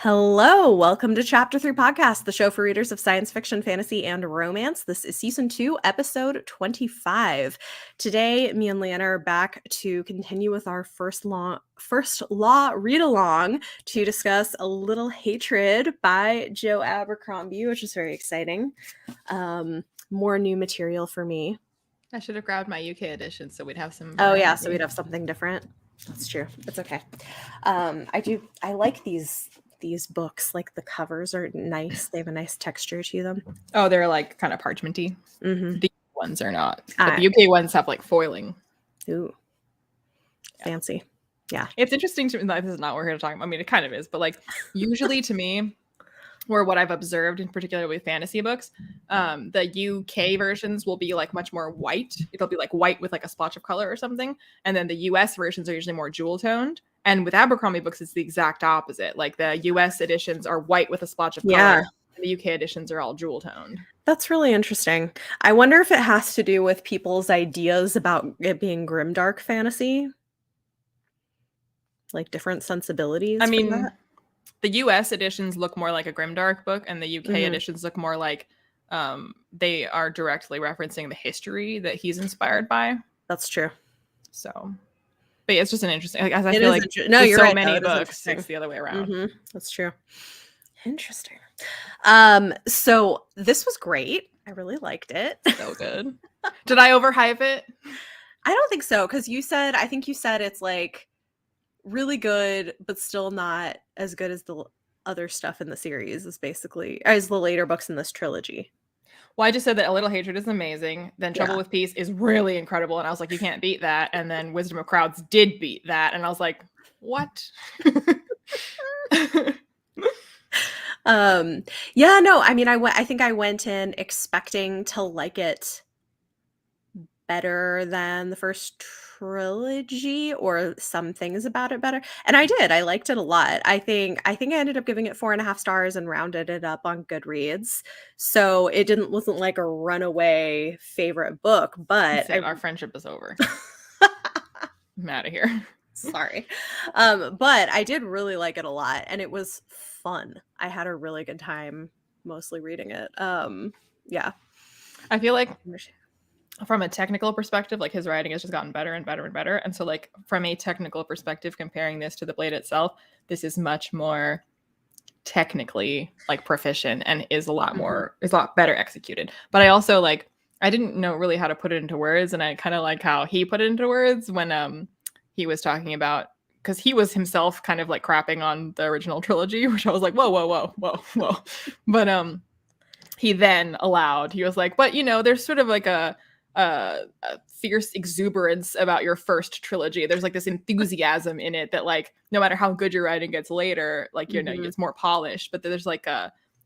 Hello, welcome to Chapter 3 Podcast, the show for readers of science fiction, fantasy, and romance. This is Season 2, Episode 25. Today, me and Leanna are back to continue with our First Law Readalong to discuss A Little Hatred by Joe Abercrombie, which is very exciting. More new material for me. I should have grabbed my UK edition so we'd have some variety. variety. Oh yeah, so we'd have something different. That's true. It's okay. I like these books. Like the covers are nice. They have a nice texture to them. Oh, they're like kind of parchmenty. Mm-hmm. The ones are not. But the UK ones have like foiling. Ooh. Yeah. Fancy. Yeah. It's interesting to me. This is not what we're here to talk about. I mean, it kind of is, but like usually to me, or what I've observed in particular with fantasy books, the UK versions will be like much more white. It'll be like white with like a splotch of color or something. And then the US versions are usually more jewel toned. And with Abercrombie books, it's the exact opposite. Like the US editions are white with a splotch of color. Yeah. And the UK editions are all jewel toned. That's really interesting. I wonder if it has to do with people's ideas about it being grimdark fantasy. Like different sensibilities. I mean, the US editions look more like a grimdark book, and the UK editions look more like they are directly referencing the history that he's inspired by. That's true. So, but yeah, it's just an interesting. Like, as I it feel like no, you're so right, many books, it's the other way around. Mm-hmm. That's true. Interesting. So this was great. I really liked it. So good. Did I overhype it? I don't think so, because I think you said it's like really good, but still not as good as the other stuff in the series, is basically as the later books in this trilogy. Well, I just said that A Little Hatred is amazing. Then Trouble with Peace is really incredible. And I was like, you can't beat that. And then Wisdom of Crowds did beat that. And I was like, what? Yeah, no, I mean, I think I went in expecting to like it better than the first trilogy, or some things about it better, and I did. I liked it a lot. I think I ended up giving it 4.5 stars and rounded it up on Goodreads, so it wasn't like a runaway favorite book, but our friendship is over. I'm out of here. Sorry. But I did really like it a lot, and it was fun. I had a really good time mostly reading it. Yeah. I feel like from a technical perspective, like his writing has just gotten better and better and better. And so like from a technical perspective, comparing this to the Blade itself, this is much more technically like proficient and is a lot better executed. But I also I didn't know really how to put it into words, and I kind of like how he put it into words when he was talking about, because he was himself kind of like crapping on the original trilogy, which I was like, whoa. But he then he was like, but there's sort of like a fierce exuberance about your first trilogy. There's like this enthusiasm in it that like no matter how good your writing gets later, like it's more polished, but there's like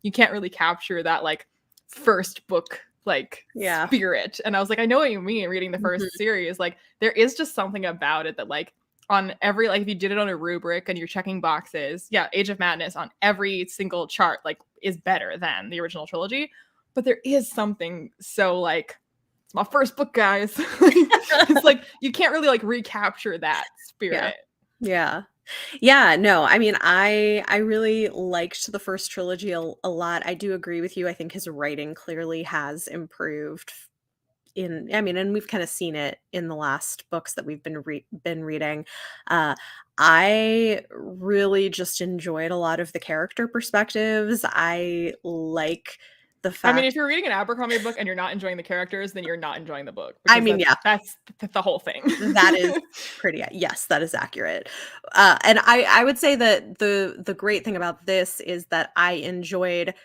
you can't really capture that like first book spirit. And I was like, I know what you mean reading the first series. Like there is just something about it that like on every, like if you did it on a rubric and you're checking boxes, Age of Madness on every single chart like is better than the original trilogy. But there is something so like, it's my first book, guys. It's like you can't really like recapture that spirit. Yeah, no, I mean, I really liked the first trilogy a lot. I do agree with you. I think his writing clearly has improved and we've kind of seen it in the last books that we've been reading. I really just enjoyed a lot of the character perspectives. I like the fact, I mean, if you're reading an Abercrombie book and you're not enjoying the characters, then you're not enjoying the book. I mean, that's the whole thing. That is pretty, yes, that is accurate. And I would say that the great thing about this is that I enjoyed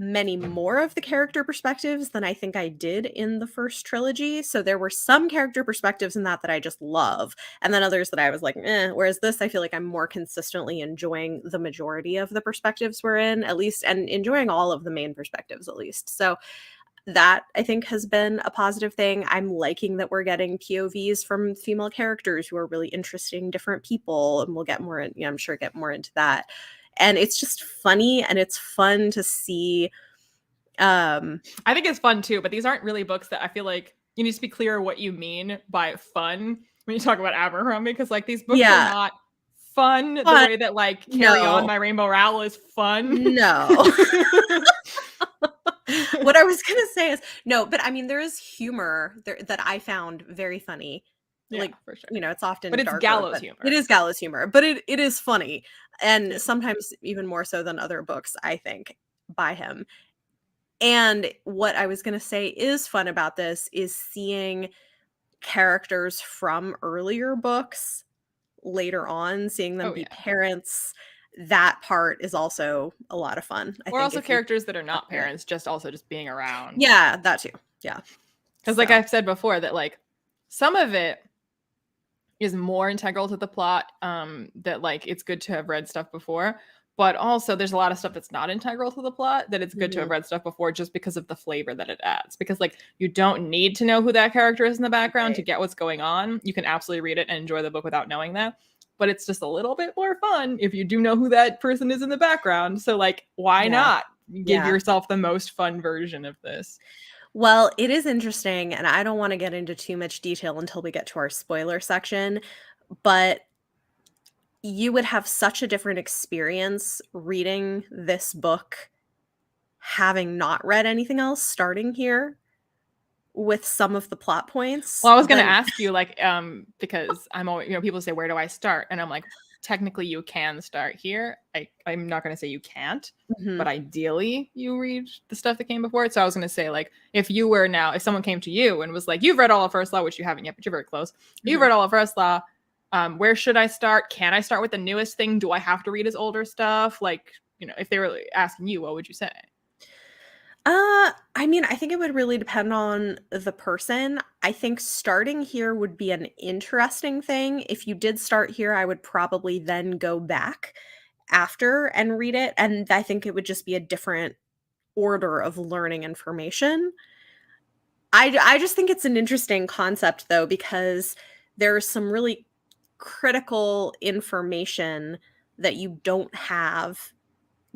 many more of the character perspectives than I think I did in the first trilogy. So there were some character perspectives in that I just love, and then others that I was like, whereas this, I feel like I'm more consistently enjoying the majority of the perspectives we're in, at least, and enjoying all of the main perspectives, at least. So that, I think, has been a positive thing. I'm liking that we're getting POVs from female characters who are really interesting, different people, and we'll get more I'm sure get more into that. And it's just funny, and it's fun to see. I think it's fun too, but these aren't really books that I feel like you need to be clear what you mean by fun when you talk about Abercrombie, because like these books are not fun the way that like Carry On, My Rainbow Rowell is fun. No. What I was gonna say is no, but I mean there is humor there that I found very funny. Yeah, like for sure. you know, it's often But it's darker, gallows but humor. it is gallows humor, but it is funny, and Yeah. sometimes even more so than other books, I think, by him. And what I was gonna say is fun about this is seeing characters from earlier books later on, seeing them Oh be yeah. parents. That part is also a lot of fun. I Or think also if you characters that are stuck not to it. parents, just also just being around. Yeah, that too. Yeah. Because like So I've said before, that like some of it is more integral to the plot, that like it's good to have read stuff before, but also there's a lot of stuff that's not integral to the plot that it's good to have mhm, read stuff before just because of the flavor that it adds. Because like you don't need to know who that character is in the background to right. get what's going on. You can absolutely read it and enjoy the book without knowing that. But it's just a little bit more fun if you do know who that person is in the background. So like why Yeah. not give Yeah. yourself the most fun version of this? Well, it is interesting, and I don't wanna get into too much detail until we get to our spoiler section, but you would have such a different experience reading this book, having not read anything else, starting here with some of the plot points Well, I was gonna than ask you, like, because I'm always, people say, "Where do I start?" And I'm like, technically, you can start here. I'm not gonna say you can't, but Mhm, ideally, you read the stuff that came before it. So I was gonna say, like, if someone came to you and was like, "You've read all of First Law," which you haven't yet, but you're very close. You've mhm. read all of First Law. Where should I start? Can I start with the newest thing? Do I have to read his older stuff? Like, if they were asking you, what would you say? I mean, I think it would really depend on the person. I think starting here would be an interesting thing. If you did start here, I would probably then go back after and read it, and I think it would just be a different order of learning information. I just think it's an interesting concept though because there's some really critical information that you don't have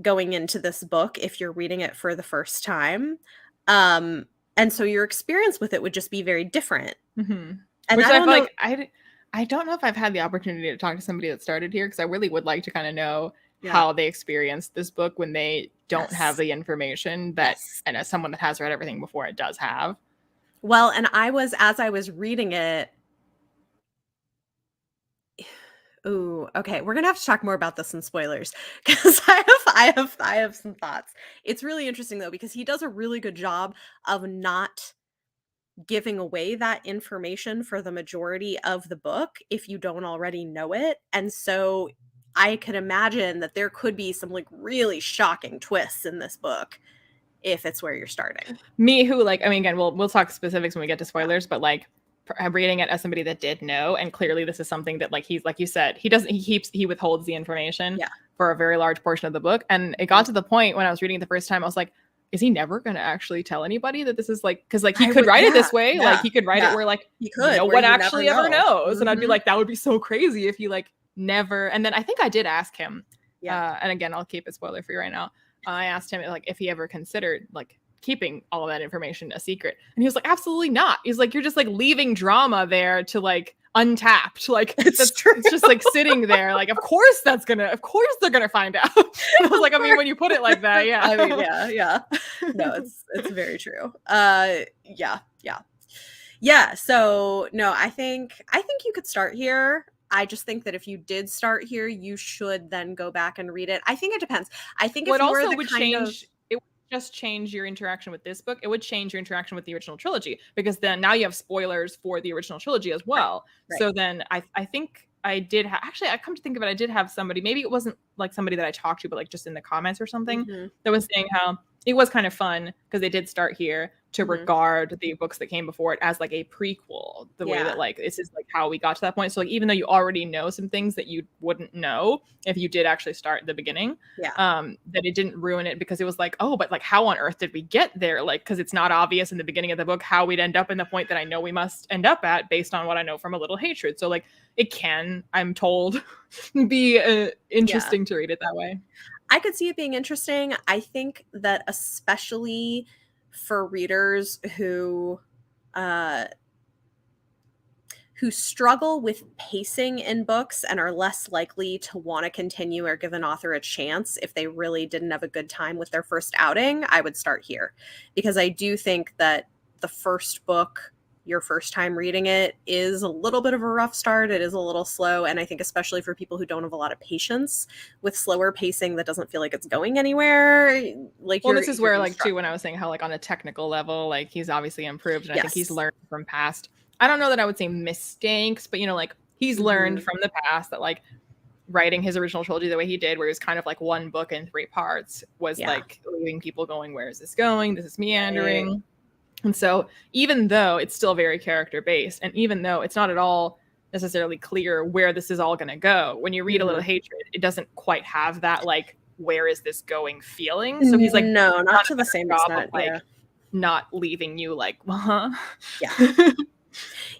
going into this book if you're reading it for the first time. Um, and so your experience with it would just be very different. Mm-hmm. And Which I I don't feel know. like I don't know if I've had the opportunity to talk to somebody that started here because I really would like to kind of know Yeah. how they experienced this book when they don't have Yes. the information that, Yes. and as someone that has read everything before, it does have. Well, and as I was reading it, ooh, okay, we're gonna have to talk more about this in spoilers because I have some thoughts. It's really interesting though because he does a really good job of not giving away that information for the majority of the book if you don't already know it. And so I could imagine that there could be some like really shocking twists in this book if it's where you're starting. Me, who like, I mean, again, we'll talk specifics when we get to Yeah. spoilers, but like, I'm reading it as somebody that did know, and clearly this is something that like he's like you said, he doesn't he withholds the information Yeah. for a very large portion of the book, and it Mhm. got to the point when I was reading it the first time, I was like, is he never going to actually tell anybody that this is like, because like he I could would write it yeah, this way, like yeah, he could write it yeah. where like He no could, where one you never actually ever know. knows, and I'd be Mhm. like, that would be so crazy if he like never. And then I think I did ask him, Yeah. and again, I'll keep it spoiler free right now. I asked him like if he ever considered like keeping all of that information a secret, and he was like, absolutely not. He's like, you're just like leaving drama there to like untapped, like It's that's true. it's just like sitting there, like of course they're gonna find out. And I was Of like, I mean, course. when you put it like that, I mean, yeah. yeah, yeah. No, it's very true. Yeah, yeah. Yeah, so no, I think you could start here. I just think that if you did start here, you should then go back and read it. I think it depends. I think if What you are also the would kind of change, it would just change your interaction with this book. It would change your interaction with the original trilogy because then now you have spoilers for the original trilogy as right, well. right. So then I think I did actually, I come to think of it, I did have somebody, maybe it wasn't like somebody that I talked to, but like just in the comments or something, Mhm, that was saying how it was kind of fun because they did start here to mhm. regard the books that came before it as like a prequel, the way that Yeah, like this is like how we got to that point. So like even though you already know some things that you wouldn't know if you did actually start at the beginning, yeah. that it didn't ruin it because it was like, oh, but like how on earth did we get there? Like, because it's not obvious in the beginning of the book how we'd end up in the point that I know we must end up at based on what I know from A Little Hatred. So like it can, I'm told, be Yeah. interesting to read it that way. I could see it being interesting. I think that especially for readers who uh who struggle with pacing in books and are less likely to want to continue or give an author a chance if they really didn't have a good time with their first outing, I would start here. Because I do think that the first book, your first time reading it, is a little bit of a rough start. It is a little slow. And I think especially for people who don't have a lot of patience with slower pacing that doesn't feel like it's going anywhere. Like, well, this is where, like, too, when I was saying how, like, on a technical level, like, he's obviously improved, and I think he's learned from past, I don't know that I would say mistakes, but, you know, like, he's learned from the past that, like, writing his original trilogy the way he did, where it was kind of like one book in 3 parts, was like leaving people going, where is this going? This is meandering. Right. And so even though it's still very character based, and even though it's not at all necessarily clear where this is all going to go, when you read A Little Hatred, it doesn't quite have that, like, where is this going feeling. So he's like, no, not to the same extent. Of, like, not leaving you like,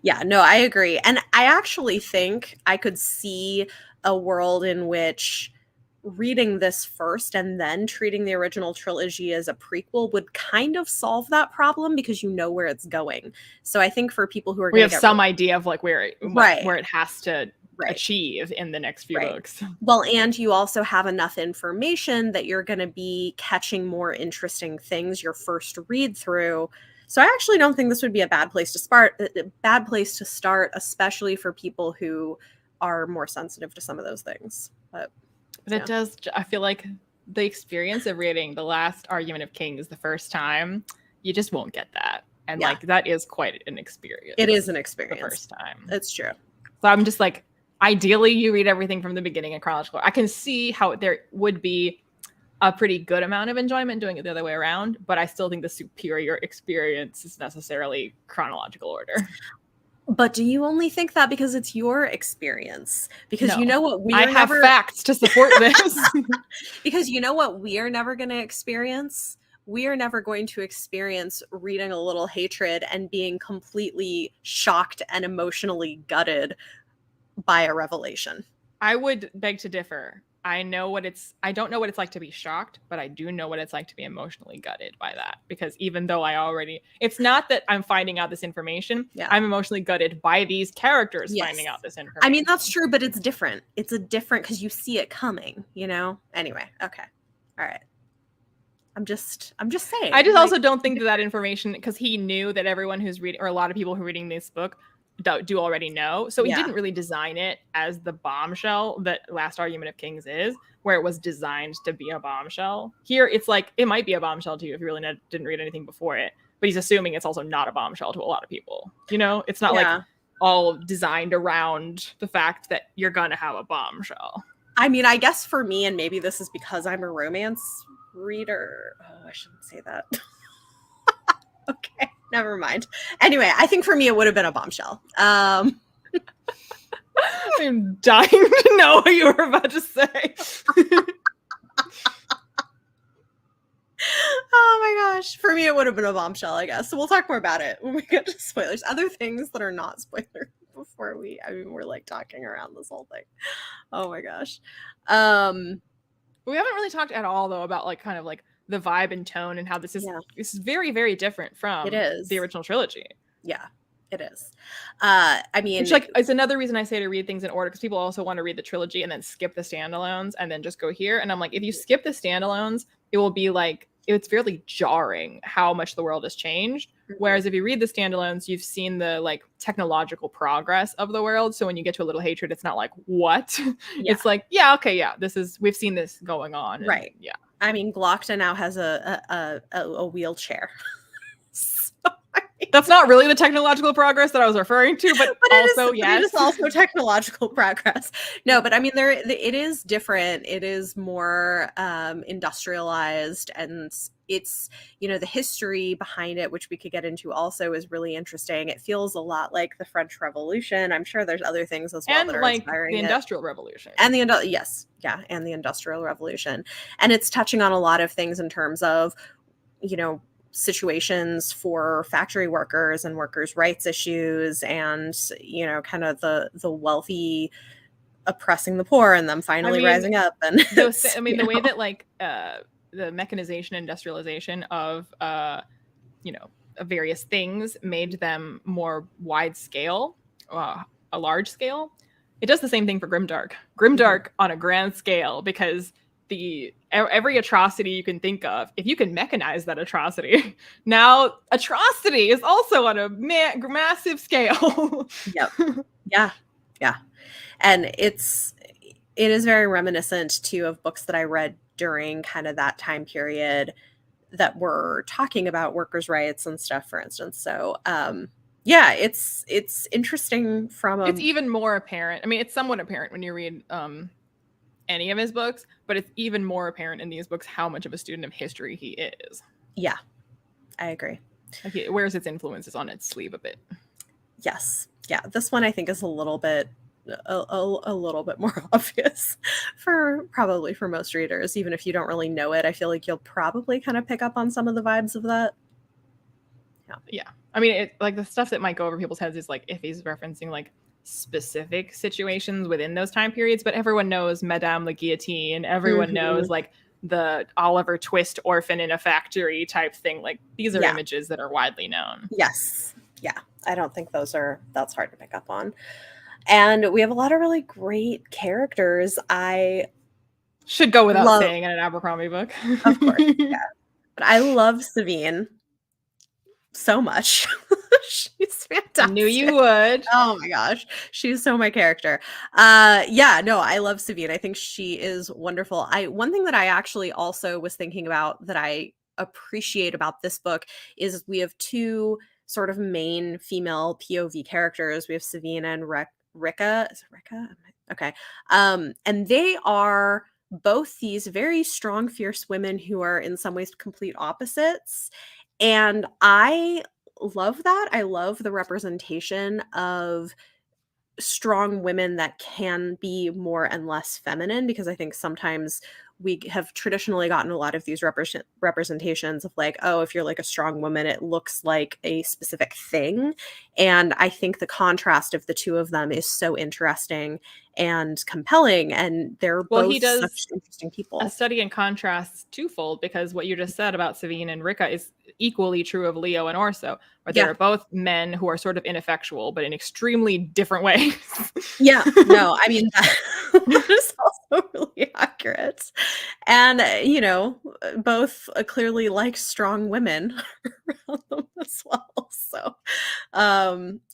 Yeah, no, I agree. And I actually think I could see a world in which reading this first and then treating the original trilogy as a prequel would kind of solve that problem, because you know where it's going. So I think for people who are going to have some idea of, like, where it has to right. achieve in the next few books. Well, and you also have enough information that you're going to be catching more interesting things your first read through. So I actually don't think this would be a bad place to start, especially for people who are more sensitive to some of those things. But it does, I feel like the experience of reading The Last Argument of Kings the first time, you just won't get that. And like, that is quite an experience. It is an experience. The first time. It's true. So I'm just like, ideally you read everything from the beginning in chronological. I can see how there would be a pretty good amount of enjoyment doing it the other way around, but I still think the superior experience is necessarily chronological order. But do you only think that because it's your experience? Because you know what I have facts to support this. Because you know what we are never going to experience? We are never going to experience reading A Little Hatred and being completely shocked and emotionally gutted by a revelation. I would beg to differ. I don't know what it's like to be shocked, but I do know what it's like to be emotionally gutted by that. Because even though it's not that I'm finding out this information, I'm emotionally gutted by these characters finding out this information. I mean, that's true, but it's different. It's a different, because you see it coming, you know? Anyway, okay. All right. I'm just saying. I just also don't think that information, because he knew that everyone who's reading, or a lot of people who are reading this book, do already know. So he didn't really design it as the bombshell that Last Argument of Kings is, where it was designed to be a bombshell. Here, it's like, it might be a bombshell to you if you really didn't read anything before it, but he's assuming it's also not a bombshell to a lot of people. You know, it's not like all designed around the fact that you're gonna have a bombshell. I mean, I guess for me, and maybe this is because I'm a romance reader. Oh, I shouldn't say that. Okay. Never mind. Anyway, I think for me, it would have been a bombshell. I'm dying to know what you were about to say. Oh my gosh. For me, it would have been a bombshell, I guess. So we'll talk more about it when we get to spoilers. Other things that are not spoilers before we're like talking around this whole thing. Oh my gosh. We haven't really talked at all, though, about like kind of like the vibe and tone and how this is very, very different from the original trilogy. Yeah, it is. I mean, which, like, it's another reason I say to read things in order, because people also want to read the trilogy and then skip the standalones and then just go here. And I'm like, if you skip the standalones, it will be like, it's fairly jarring how much the world has changed. Whereas if you read the standalones, you've seen the like technological progress of the world. So when you get to A Little Hatred, it's not like, what? It's like, we've seen this going on. Right. Yeah. I mean, Glockta now has a wheelchair. That's not really the technological progress that I was referring to, but also, it is also technological progress. No, but I mean, it is different. It is more industrialized, and it's, you know, the history behind it, which we could get into also, is really interesting. It feels a lot like the French Revolution. I'm sure there's other things as well and that are like inspiring the Industrial Revolution. And the Industrial Revolution. And it's touching on a lot of things in terms of, you know, situations for factory workers and workers' rights issues, and, you know, kind of the wealthy oppressing the poor and them finally rising up. And the way that like the mechanization, industrialization of various things made them more wide scale, a large scale, it does the same thing for Grimdark. Grimdark on a grand scale, because every atrocity you can think of, if you can mechanize that atrocity, now atrocity is also on a massive scale. Yep. Yeah. Yeah. And it is very reminiscent too of books that I read during kind of that time period that were talking about workers' rights and stuff, for instance. So yeah, it's interesting from It's even more apparent. I mean, it's somewhat apparent when you read any of his books, but it's even more apparent in these books how much of a student of history he is. Yeah, I agree. Like, it wears its influences on its sleeve a bit. Yes. Yeah, this one I think is a little bit more obvious probably for most readers. Even if you don't really know it, I feel like you'll probably kind of pick up on some of the vibes of that. Yeah. I mean, like the stuff that might go over people's heads is like if he's referencing like specific situations within those time periods, but everyone knows Madame la Guillotine, everyone knows like the Oliver Twist orphan in a factory type thing. Like these are images that are widely known. Yes. Yeah. I don't think that's hard to pick up on. And we have a lot of really great characters. I should go without saying in an Abercrombie book. Of course. Yeah. But I love Savine so much. She's fantastic. I knew you would. Oh my gosh. She's so my character. Yeah, no, I love Savine. I think she is wonderful. One thing that I actually also was thinking about that I appreciate about this book is we have two sort of main female POV characters. We have Savine and Rika. Is it Rika? Okay. And they are both these very strong, fierce women who are in some ways complete opposites. And I love that. I love the representation of strong women that can be more and less feminine, because I think sometimes we have traditionally gotten a lot of these representations of like, oh, if you're like a strong woman, it looks like a specific thing. And I think the contrast of the two of them is so interesting and compelling, and they're both such interesting people. A study in contrasts twofold, because what you just said about Savine and Rika is equally true of Leo and Orso, where they're both men who are sort of ineffectual, but in extremely different ways. Yeah, no, I mean, that is also really accurate. And, both clearly like strong women around them as well. So,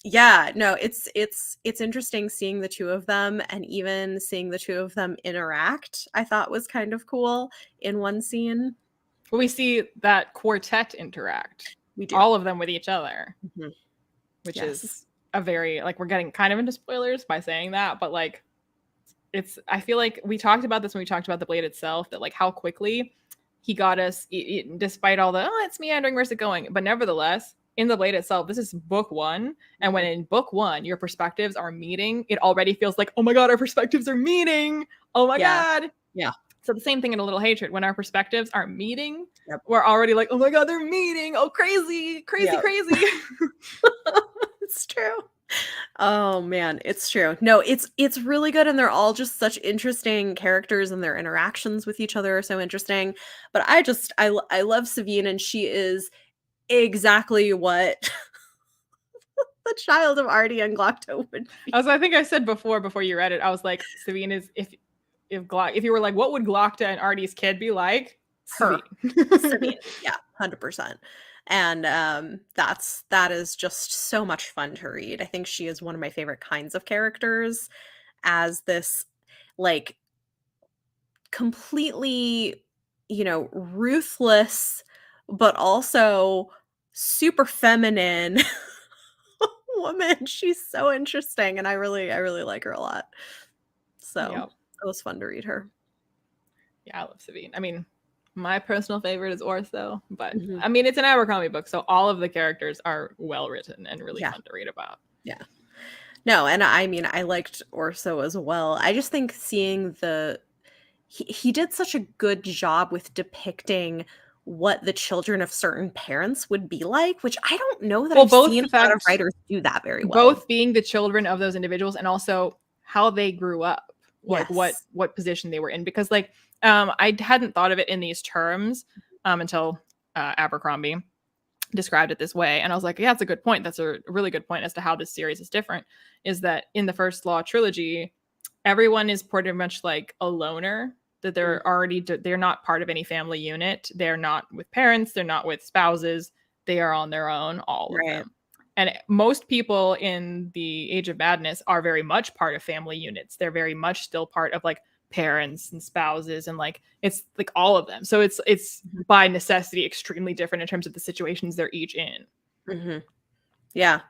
yeah, no, it's interesting seeing the two of them, and even seeing the two of them interact, I thought was kind of cool in one scene. We see that quartet interact. We do. All of them with each other, which is a very, like, we're getting kind of into spoilers by saying that, but like, I feel like we talked about this when we talked about the Blade itself, that like how quickly he got us, despite all the, oh, it's meandering, where's it going? But nevertheless, in the Blade itself, this is book one. And when in book one, your perspectives are meeting, it already feels like, oh my God, our perspectives are meeting. Oh my God. Yeah. So the same thing in A Little Hatred, when our perspectives are meeting, we're already like, oh my God, they're meeting. Oh, crazy. It's true. Oh man, it's true. No, it's really good, and they're all just such interesting characters, and their interactions with each other are so interesting. But I love Savine, and she is exactly what the child of Artie and Glocta would be. I think I said before you read it, I was like, Savine is, if you were like, what would Glocta and Artie's kid be like? Savine. Savine. Yeah, 100%. And that is just so much fun to read. I think she is one of my favorite kinds of characters, as this like completely, ruthless, but also super feminine woman. She's so interesting, and I really like her a lot. So it was fun to read her. Yeah, I love Savine. I mean, my personal favorite is Orso, but I mean, it's an Abercrombie book, so all of the characters are well written and really fun to read about. Yeah. No, and I mean, I liked Orso as well. I just think seeing he did such a good job with depicting what the children of certain parents would be like, which I don't know that I've seen a lot of writers do that very well. Both being the children of those individuals, and also how they grew up, like what position they were in, because like I hadn't thought of it in these terms until Abercrombie. described it this way. And I was like, yeah, that's a good point. That's a really good point as to how this series is different. Is that in the First Law trilogy, everyone is pretty much like a loner, that they're not part of any family unit. They're not with parents. They're not with spouses. They are on their own, all of Right. them. And most people in the Age of Madness are very much part of family units. They're very much still part of like parents and spouses, and like it's like all of them. So it's Mhm. by necessity extremely different in terms of the situations they're each in. Mhm. Yeah.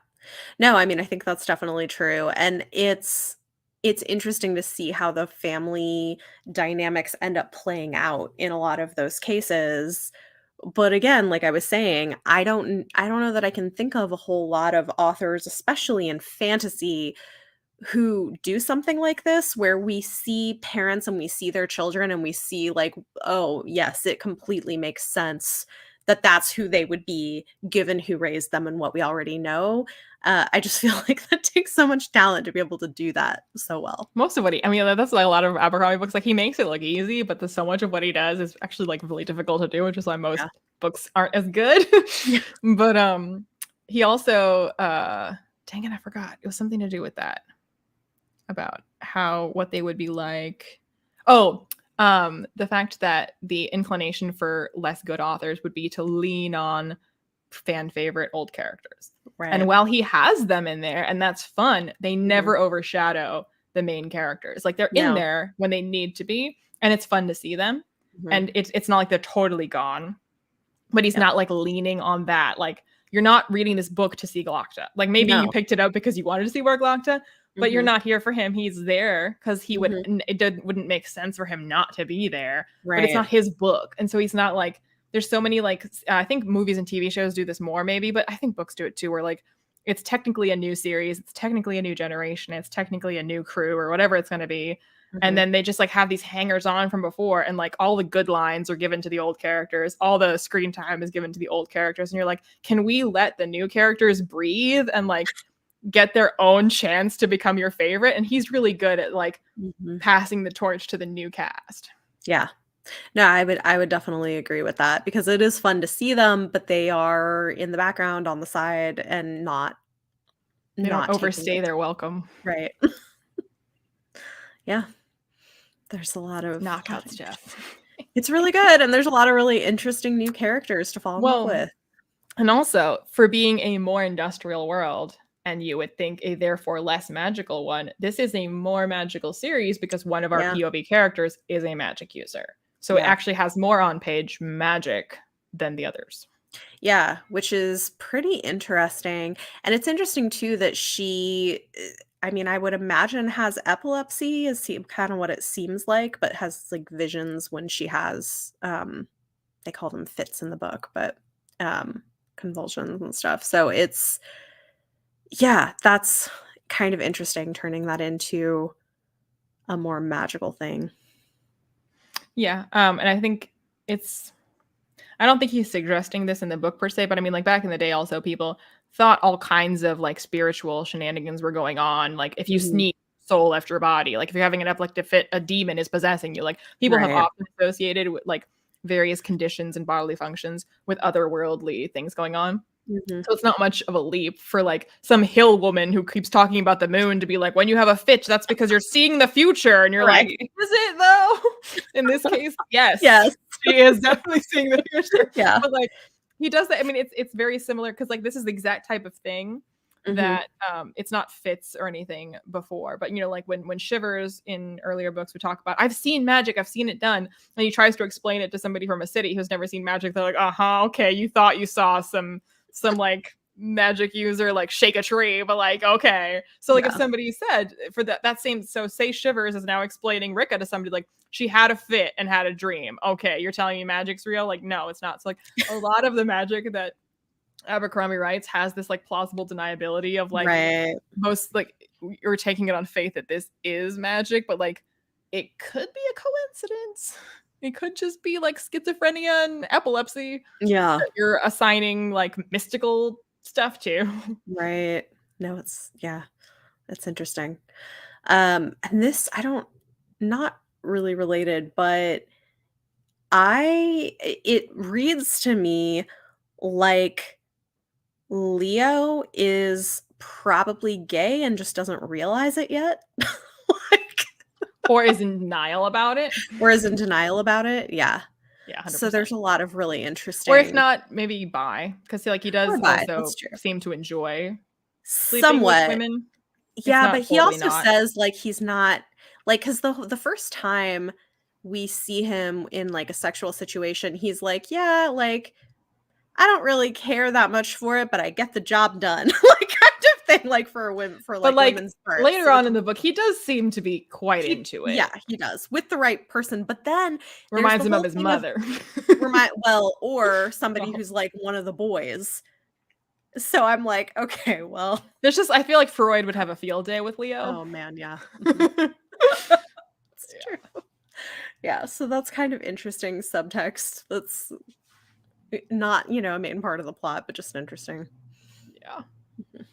No, I mean, I think that's definitely true, and it's interesting to see how the family dynamics end up playing out in a lot of those cases. But again, like I was saying, I don't know that I can think of a whole lot of authors, especially in fantasy, who do something like this where we see parents and we see their children and we see like, oh, yes, it completely makes sense that that's who they would be given who raised them and what we already know. I just feel like that takes so much talent to be able to do that so well. Most of what I mean, that's like a lot of Abercrombie books. Like he makes it look easy, but so much of what he does is actually like really difficult to do, which is why most Yeah. books aren't as good. Yeah. But he also dang it, I forgot. It was something to do with that, about how what they would be like. Oh, the fact that the inclination for less good authors would be to lean on fan favorite old characters. And Right. while he has them in there, and that's fun, they Mhm. never overshadow the main characters. Like they're in No. there when they need to be, and it's fun to see them. Mhm. And it's not like they're totally gone, but he's Yep. not like leaning on that. Like you're not reading this book to see Galacta. Like maybe you No. picked it up because you wanted to see more Galacta, but you're Mhm. not here for him. He's there because he would. Mhm. Wouldn't make sense for him not to be there. But it's Right. not his book, and so he's not like. There's so many like I think movies and TV shows do this more maybe, but I think books do it too. Where like it's technically a new series, it's technically a new generation, it's technically a new crew or whatever it's going to be, and Mhm. then they just like have these hangers on from before, and like all the good lines are given to the old characters, all the screen time is given to the old characters, and you're like, can we let the new characters breathe and like get their own chance to become your favorite? And he's really good at like Mhm. passing the torch to the new cast. Yeah. No, I would definitely agree with that because it is fun to see them, but they are in the background on the side and not They don't not taking overstay it. their welcome. Right. Yeah. There's a lot It's of knockout stuff. it's really good, and there's a lot of really interesting new characters to fall in love Well, with. and also, for being a more industrial world, and you would think a therefore less magical one, this is a more magical series because one of our Yeah. POV characters is a magic user. So it Yeah. actually has more on page magic than the others. Yeah, which is pretty interesting, and it's interesting too that she, I mean, I would imagine has epilepsy is kinda what it seems like, but has, like, visions when she has, they call them fits in the book, but, um, convulsions and stuff, so it's yeah, that's kind of interesting turning that into a more magical thing. Yeah, and I think it's I don't think he's suggesting this in the book per se, but I mean, like back in the day, also people thought all kinds of like spiritual shenanigans were going on. Like if you Mhm. sneeze, soul left your body. Like if you're having an epileptic fit, a demon is possessing you. Like people have Right. often associated with like various conditions and bodily functions with otherworldly things going on. Mhm. So it's not much of a leap for like some hill woman who keeps talking about the moon to be like, when you have a fit, that's because you're seeing the future. And you're like, Right. is it though? In this case, yes, Yes. she is definitely seeing the future. Yeah. But like he does that. I mean, it's very similar because like this is the exact type of thing Mhm. that it's not fits or anything before. But you know, like when Shivers in earlier books would talk about, I've seen magic, I've seen it done, and he tries to explain it to somebody from a city who's never seen magic. They're like, uh-huh, okay, you thought you saw some like magic user like shake a tree, but like okay. So like if Yeah. somebody said for that same, so say Shivers is now explaining Ricka to somebody like she had a fit and had a dream. Okay, you're telling me magic's real? Like no, it's not. So like a lot of the magic that Abercrombie writes has this like plausible deniability of like Right. most like you're taking it on faith that this is magic, but like it could be a coincidence. It could just be like schizophrenia and epilepsy Yeah. that you're assigning like mystical stuff to. Right. No, it's yeah, it's interesting. And this I don't not really related, but it reads to me like Leo is probably gay and just doesn't realize it yet. Like, Or is in denial about it. or is in denial about it. Yeah. Yeah, 100%. So there's a lot of really Or if interesting not, maybe bi, because like he does or bi. also That's true. seem to enjoy sleeping with Somewhat. women. It's Yeah, but not he totally also not. says, like, he's not like, because the first time we see him in, like, a sexual situation, he's like, "Yeah, like, I don't really care that much for it, but I get the job done." Like, kind of thing, like, But like, like women's parts, later which on in the book, he does seem to be quite he into yeah, it. he does, with the right person, but then there's the Reminds him of whole his thing of mother. or somebody Oh. who's, like, one of the boys. So I'm like, "Okay, well." There's just I feel like Freud would have a field day with Leo. Oh, man, yeah. Mhm. Yeah. It's true. Yeah, so that's kind of interesting subtext that's not, a main part of the plot, but just interesting. Yeah. Mhm.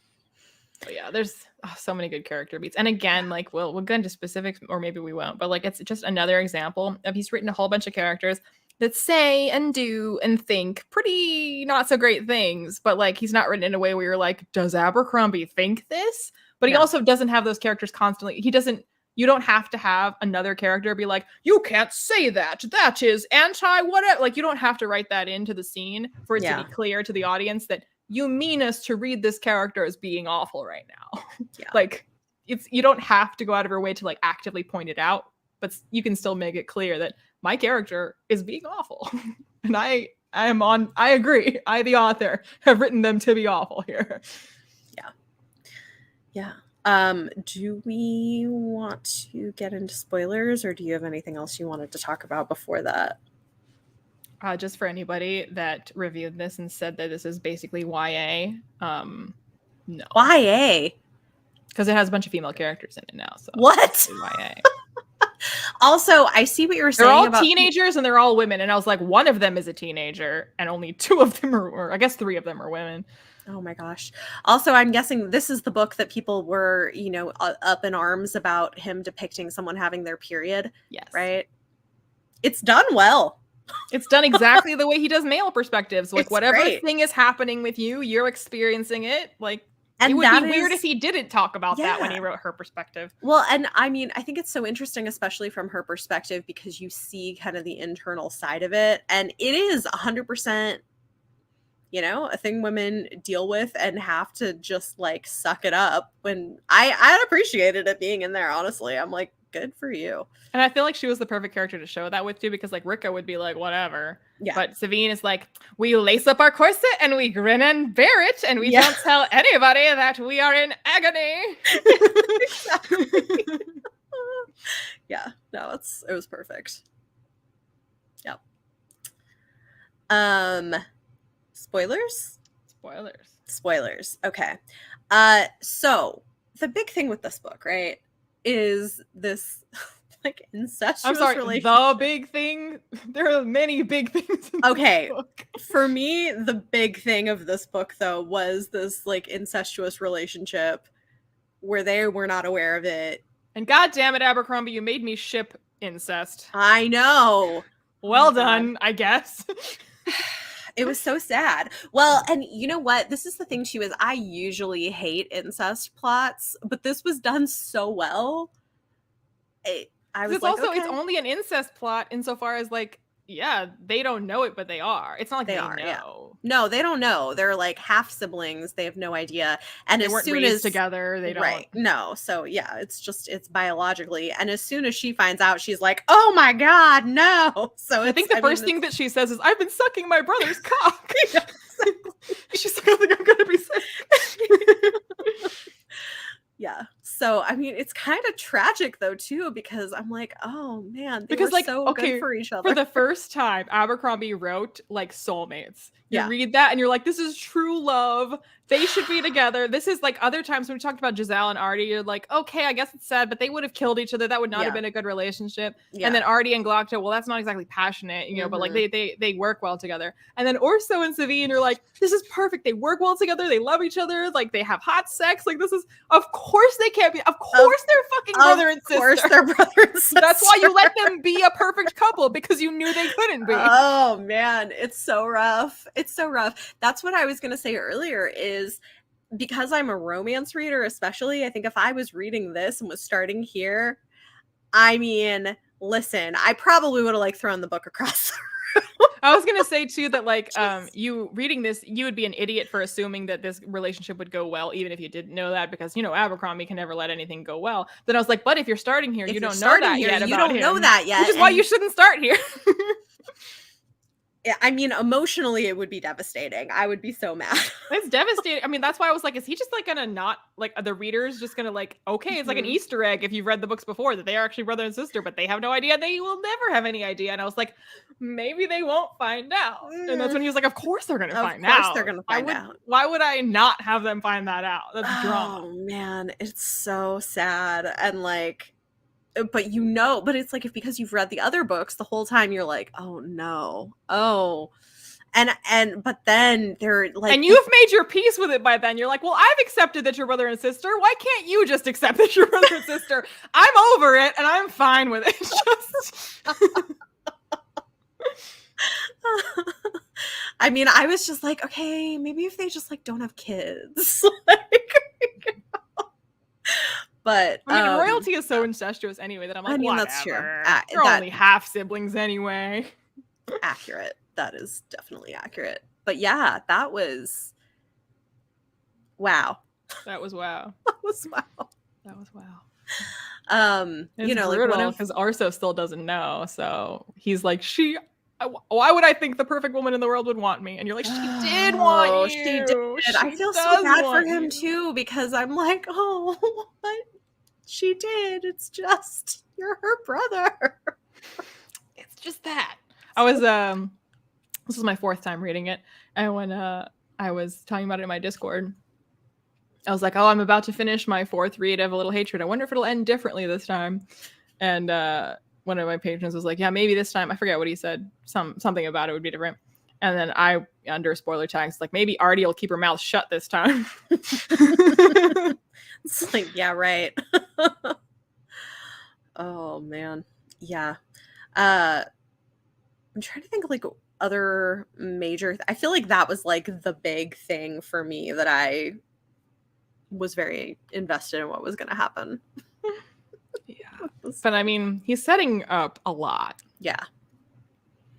But yeah, there's so many good character beats. And again, like we'll get into specifics, or maybe we won't, but like it's just another example of he's written a whole bunch of characters that say and do and think pretty not so great things, but like he's not written in a way where you're like, does Abercrombie think this? But he Yeah. also doesn't have those characters constantly. He doesn't You don't have to have another character be like, you can't say that. That is anti whatever. Like you don't have to write that into the scene for it to be Yeah. clear to the audience that you mean us to read this character as being awful right now. Yeah. Like you don't have to go out of your way to like actively point it out, but you can still make it clear that my character is being awful. And I agree. I, the author, have written them to be awful here. Yeah. Yeah. Do we want to get into spoilers, or do you have anything else you wanted to talk about before that? Just for anybody that reviewed this and said that this is basically YA, no. YA? Because it has a bunch of female characters in it now. So What? YA. Also, I see what you were saying. They're all about teenagers and they're all women. And I was like, one of them is a teenager and only two of them are, or I guess three of them are women. Oh my gosh. Also, I'm guessing this is the book that people were, up in arms about him depicting someone having their period. Yes. Right? It's done well. It's done exactly the way he does male perspectives. Like, It's whatever great. thing is happening with you, you're experiencing it. Like, And it would be weird if he didn't talk about that when he wrote her perspective. Well, and I mean, I think it's so interesting, especially from her perspective, because you see kind of the internal side of it. And it is 100%, a thing women deal with and have to just like suck it up. When I appreciated it being in there, honestly. I'm like, good for you. And I feel like she was the perfect character to show that with too, because like Rika would be like, whatever. Yeah. But Savine is like, we lace up our corset and we grin and bear it, and we don't tell anybody that we are in agony. Exactly. Yeah. No, it was perfect. Yep. Spoilers? Spoilers. Okay. So the big thing with this book, right, is this like incestuous relationship. The big thing. There are many big things in Okay. this book. For me, the big thing of this book though was this like incestuous relationship where they were not aware of it. And god damn it, Abercrombie, you made me ship incest. I know. Well done, I guess. It was so sad. Well, and you know what? This is the thing too, is I usually hate incest plots, but this was done so well. I was like, it's only an incest plot insofar as like, yeah, they don't know it, but they are. It's not like they know. Yeah. No, they don't know. They're like half siblings. They have no idea. And they as weren't soon raised as together, they don't. Right. No. So yeah, it's biologically. And as soon as she finds out, she's like, oh my God, no. So I think the first thing that she says is, I've been sucking my brother's cock. Yeah, exactly. She's like, I think I'm gonna be sick. Yeah. So I mean, it's kind of tragic though too, because I'm like, oh man, they were like, so good for each other. For the first time, Abercrombie wrote like soulmates. You Yeah. read that and you're like, this is true love They should be together. This is like other times when we talked about Giselle and Artie, you're like, okay, I guess it's sad, but they would have killed each other. That would not have been a good relationship. Yeah. And then Artie and Glocta, well, that's not exactly passionate, you know, but like they work well together. And then Orso and Savine are like, this is perfect. They work well together. They love each other. Like they have hot sex. Like this is, of course they can't be. Of course they're fucking brother and sister. Of course they're brother and sister. That's why you let them be a perfect couple, because you knew they couldn't be. Oh man, it's so rough. It's so rough. That's what I was going to say earlier is, because I'm a romance reader, especially, I think if I was reading this and was starting here, I mean, listen, I probably would have like thrown the book across the room. I was gonna say too that like you reading this, you would be an idiot for assuming that this relationship would go well, even if you didn't know that, because you know Abercrombie can never let anything go well. Then I was like, but if you're starting here, you don't know that yet. You don't know that yet, which is why you shouldn't start here. I mean, emotionally, it would be devastating. I would be so mad. It's devastating. I mean, that's why I was like, is he just like gonna not like the reader's just gonna like, okay, it's like an Easter egg if you've read the books before that they are actually brother and sister, but they have no idea. They will never have any idea. And I was like, maybe they won't find out. And that's when he was like, of course they're gonna find out. Of course they're gonna find out. Why would I not have them find that out? That's drama. Oh man, it's so sad. And like, but you know, but it's like, if because you've read the other books the whole time, you're like, oh no, but then they're like, and you've made your peace with it by then. You're like, well, I've accepted that you're brother and sister. Why can't you just accept that you're brother and sister? I'm over it and I'm fine with it. I mean, I was just like, okay, maybe if they just like don't have kids, like. But I mean, royalty is so incestuous anyway that I'm like, I mean, whatever. That's true. They're only half siblings anyway. Accurate. That is definitely accurate. But yeah, that was wow. That was wow. That was wow. That was wow. It's, you know, brutal, like because Arso still doesn't know, so he's like, why would I think the perfect woman in the world would want me? And you're like, she did want you. She did. I feel so bad for him too, because I'm like, oh, what? She did. It's just, you're her brother. It's just that. I was this was my fourth time reading it, and when I was talking about it in my Discord, I was like, oh, I'm about to finish my fourth read of A Little Hatred. I wonder if it'll end differently this time. And one of my patrons was like, yeah, maybe this time, I forget what he said, something about it would be different. And then I, under spoiler tags, like, maybe Artie will keep her mouth shut this time. It's like, yeah, right. Oh man, yeah. I'm trying to think like other major. I feel like that was like the big thing for me, that I was very invested in what was going to happen. Yeah, but I mean, he's setting up a lot. Yeah.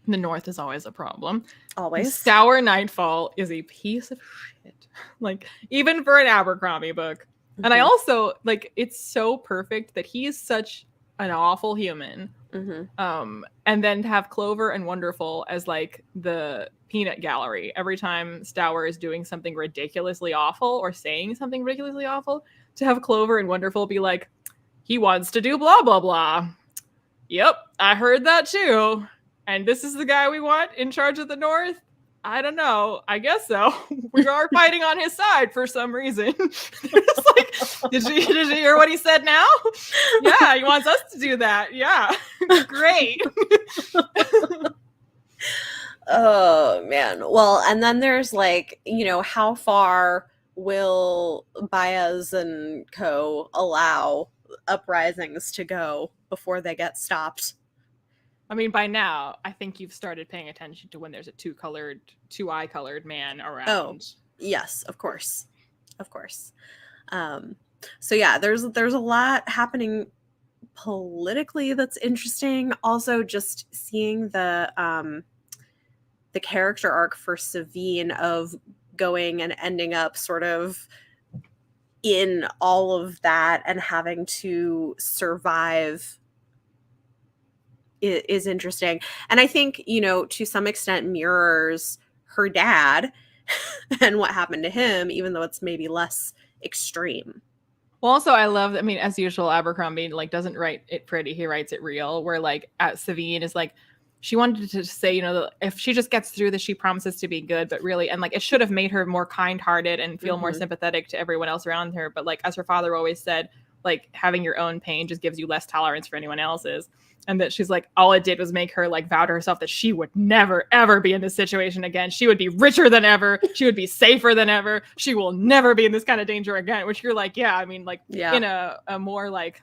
The North is always a problem. Always. Sour Nightfall is a piece of shit. Like, even for an Abercrombie book. Mm-hmm. And I also, like, it's so perfect that he is such an awful human. Mm-hmm. And then to have Clover and Wonderful as, like, the peanut gallery. Every time Stour is doing something ridiculously awful or saying something ridiculously awful, to have Clover and Wonderful be like, he wants to do blah, blah, blah. Yep, I heard that too. And this is the guy we want in charge of the North? I don't know. I guess so. We are fighting on his side for some reason. It's like, did you hear what he said now? Yeah, he wants us to do that. Yeah, great. Oh, man. Well, and then there's like, you know, how far will Baez and co. allow uprisings to go before they get stopped? I mean, by now, I think you've started paying attention to when there's a two-eye colored man around. Oh, yes, of course. Of course. So yeah, there's a lot happening politically that's interesting. Also, just seeing the character arc for Savine of going and ending up sort of in all of that and having to survive is interesting. And I think, you know, to some extent mirrors her dad and what happened to him, even though it's maybe less extreme. Well, also, I love, I mean, as usual, Abercrombie, like, doesn't write it pretty. He writes it real, where, like, Savine is like, she wanted to say, you know, that if she just gets through this, she promises to be good, but really, and like it should have made her more kind-hearted and feel more sympathetic to everyone else around her. But like, as her father always said, like having your own pain just gives you less tolerance for anyone else's. And that she's like, all it did was make her like vow to herself that she would never, ever be in this situation again. She would be richer than ever. She would be safer than ever. She will never be in this kind of danger again, which you're like, yeah, I mean, like in a more like,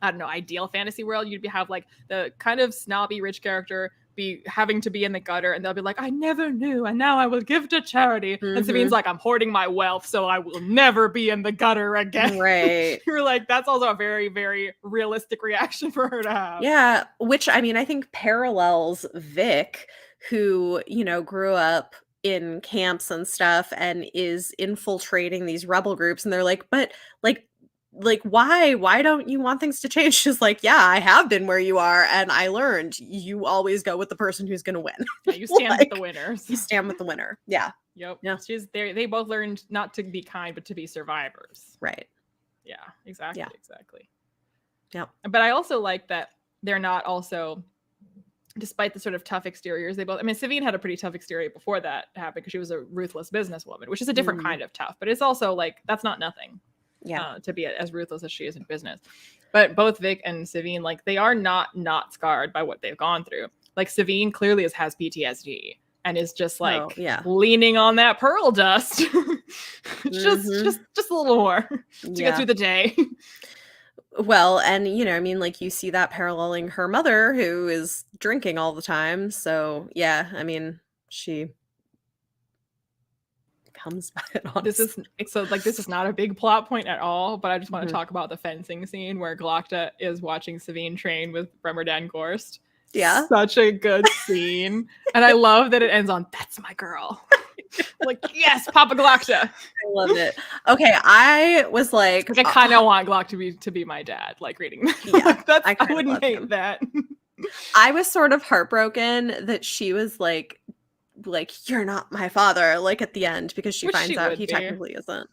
I don't know, ideal fantasy world, you'd have like the kind of snobby rich character be having to be in the gutter, and they'll be like, I never knew, and now I will give to charity. And Sabine's like, I'm hoarding my wealth, so I will never be in the gutter again. Right. You're like, that's also a very, very realistic reaction for her to have. Yeah, which I mean, I think parallels Vic, who, you know, grew up in camps and stuff and is infiltrating these rebel groups, and they're like, but like why don't you want things to change? She's like, yeah, I have been where you are, and I learned you always go with the person who's going to win. Yeah, you stand like, with the winners. You stand with the winner. Yeah. Yep. Yeah. They both learned not to be kind, but to be survivors. Right. Yeah, exactly. Yeah. Exactly. Yeah. But I also like that they're not also, despite the sort of tough exteriors, they both, I mean, Savine had a pretty tough exterior before that happened because she was a ruthless businesswoman, which is a different kind of tough, but it's also like, that's not nothing. To be as ruthless as she is in business. But both Vic and Savine, like, they are not scarred by what they've gone through. Like, Savine clearly has PTSD and is just like leaning on that pearl dust. just a little more to get through the day. Well, and you know, I mean, like, you see that paralleling her mother, who is drinking all the time. So yeah, I mean, she comes by it on. This is not a big plot point at all, but I just want to talk about the fencing scene where Glokta is watching Savine train with Bremerdan Gorst. Yeah, such a good scene. And I love that it ends on, that's my girl. Like, yes, Papa Glokta. I love it. Okay, I was like, I kind of want Glock to be my dad, like reading that. Yeah, I wouldn't hate that. I was sort of heartbroken that she was like, you're not my father, like at the end, because she finds out he technically isn't.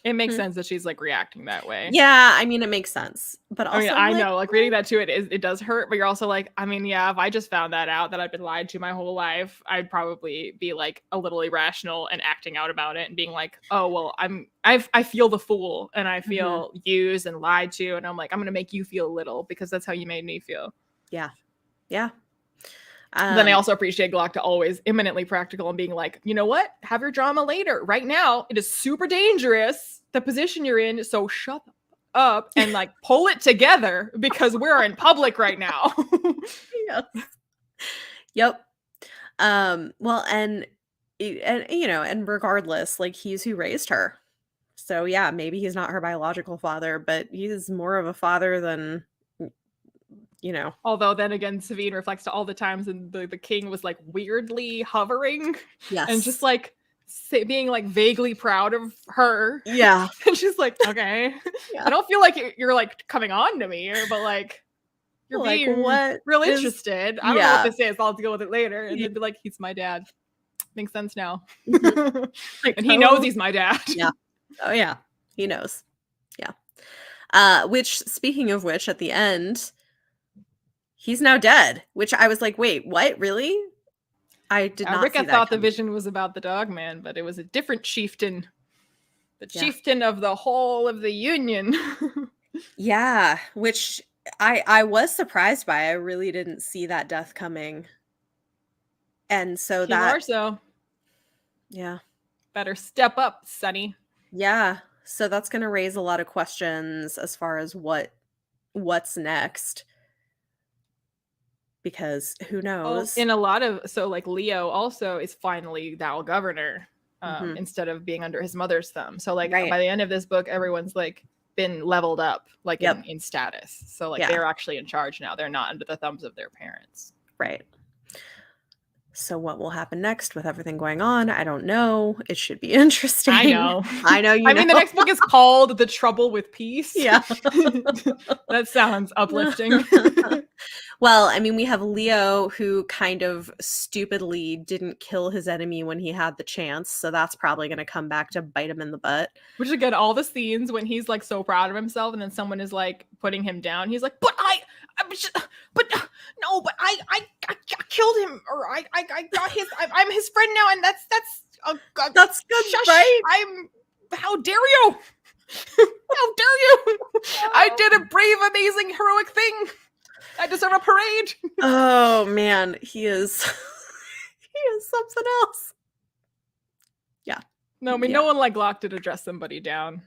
It makes sense that she's like reacting that way. Yeah, I mean, it makes sense. But also, I mean, I know, like reading that too, it does hurt, but you're also like, I mean, yeah, if I just found that out, that I've been lied to my whole life, I'd probably be like a little irrational and acting out about it and being like, oh, well, I feel the fool and I feel used and lied to. And I'm like, I'm going to make you feel little because that's how you made me feel. Yeah. Yeah. Then I also appreciate Glokta always imminently practical and being like, you know what? Have your drama later. Right now, it is super dangerous, the position you're in. So shut up and like pull it together because we're in public right now. Yes. Yep. Well, and you know, and regardless, like, he's who raised her. So yeah, maybe he's not her biological father, but he's more of a father than, you know. Although then again, Savine reflects to all the times and the king was like weirdly hovering. Yes. And just like being like vaguely proud of her. Yeah. And she's like, okay. Yeah. I don't feel like you're like coming on to me here, but like you're like, being real interested. I don't know what this is. I'll deal with it later. And they'd be like, he's my dad. Makes sense now. Like, and he knows he's my dad. Yeah. Oh yeah. He knows. Yeah. Which, speaking of which, at the end, he's now dead, which I was like, wait, what? Really? I did not Ricka see that thought coming. The vision was about the dog man, but it was a different chieftain. The chieftain of the whole of the Union. Yeah, which I was surprised by. I really didn't see that death coming. And so yeah. Better step up, Sonny. Yeah. So that's going to raise a lot of questions as far as what's next. Because who knows? In a lot of, so like Leo also is finally thou governor instead of being under his mother's thumb. So like by the end of this book, everyone's like been leveled up like in status. So like they're actually in charge now. They're not under the thumbs of their parents. Right. So what will happen next with everything going on? I don't know. It should be interesting. I know. I know. I mean, the next book is called The Trouble with Peace. Yeah. That sounds uplifting. Well, I mean, we have Leo, who kind of stupidly didn't kill his enemy when he had the chance. So that's probably going to come back to bite him in the butt. Which again, all the scenes when he's like so proud of himself and then someone is like putting him down. He's like, but killed him, or I got his. I'm his friend now, and that's That's good, shush, right? How dare you? How dare you? I did a brave, amazing, heroic thing. I deserve a parade. Oh man, he is he is something else. Yeah. No, I mean, Yeah. no one like Locke did address somebody down.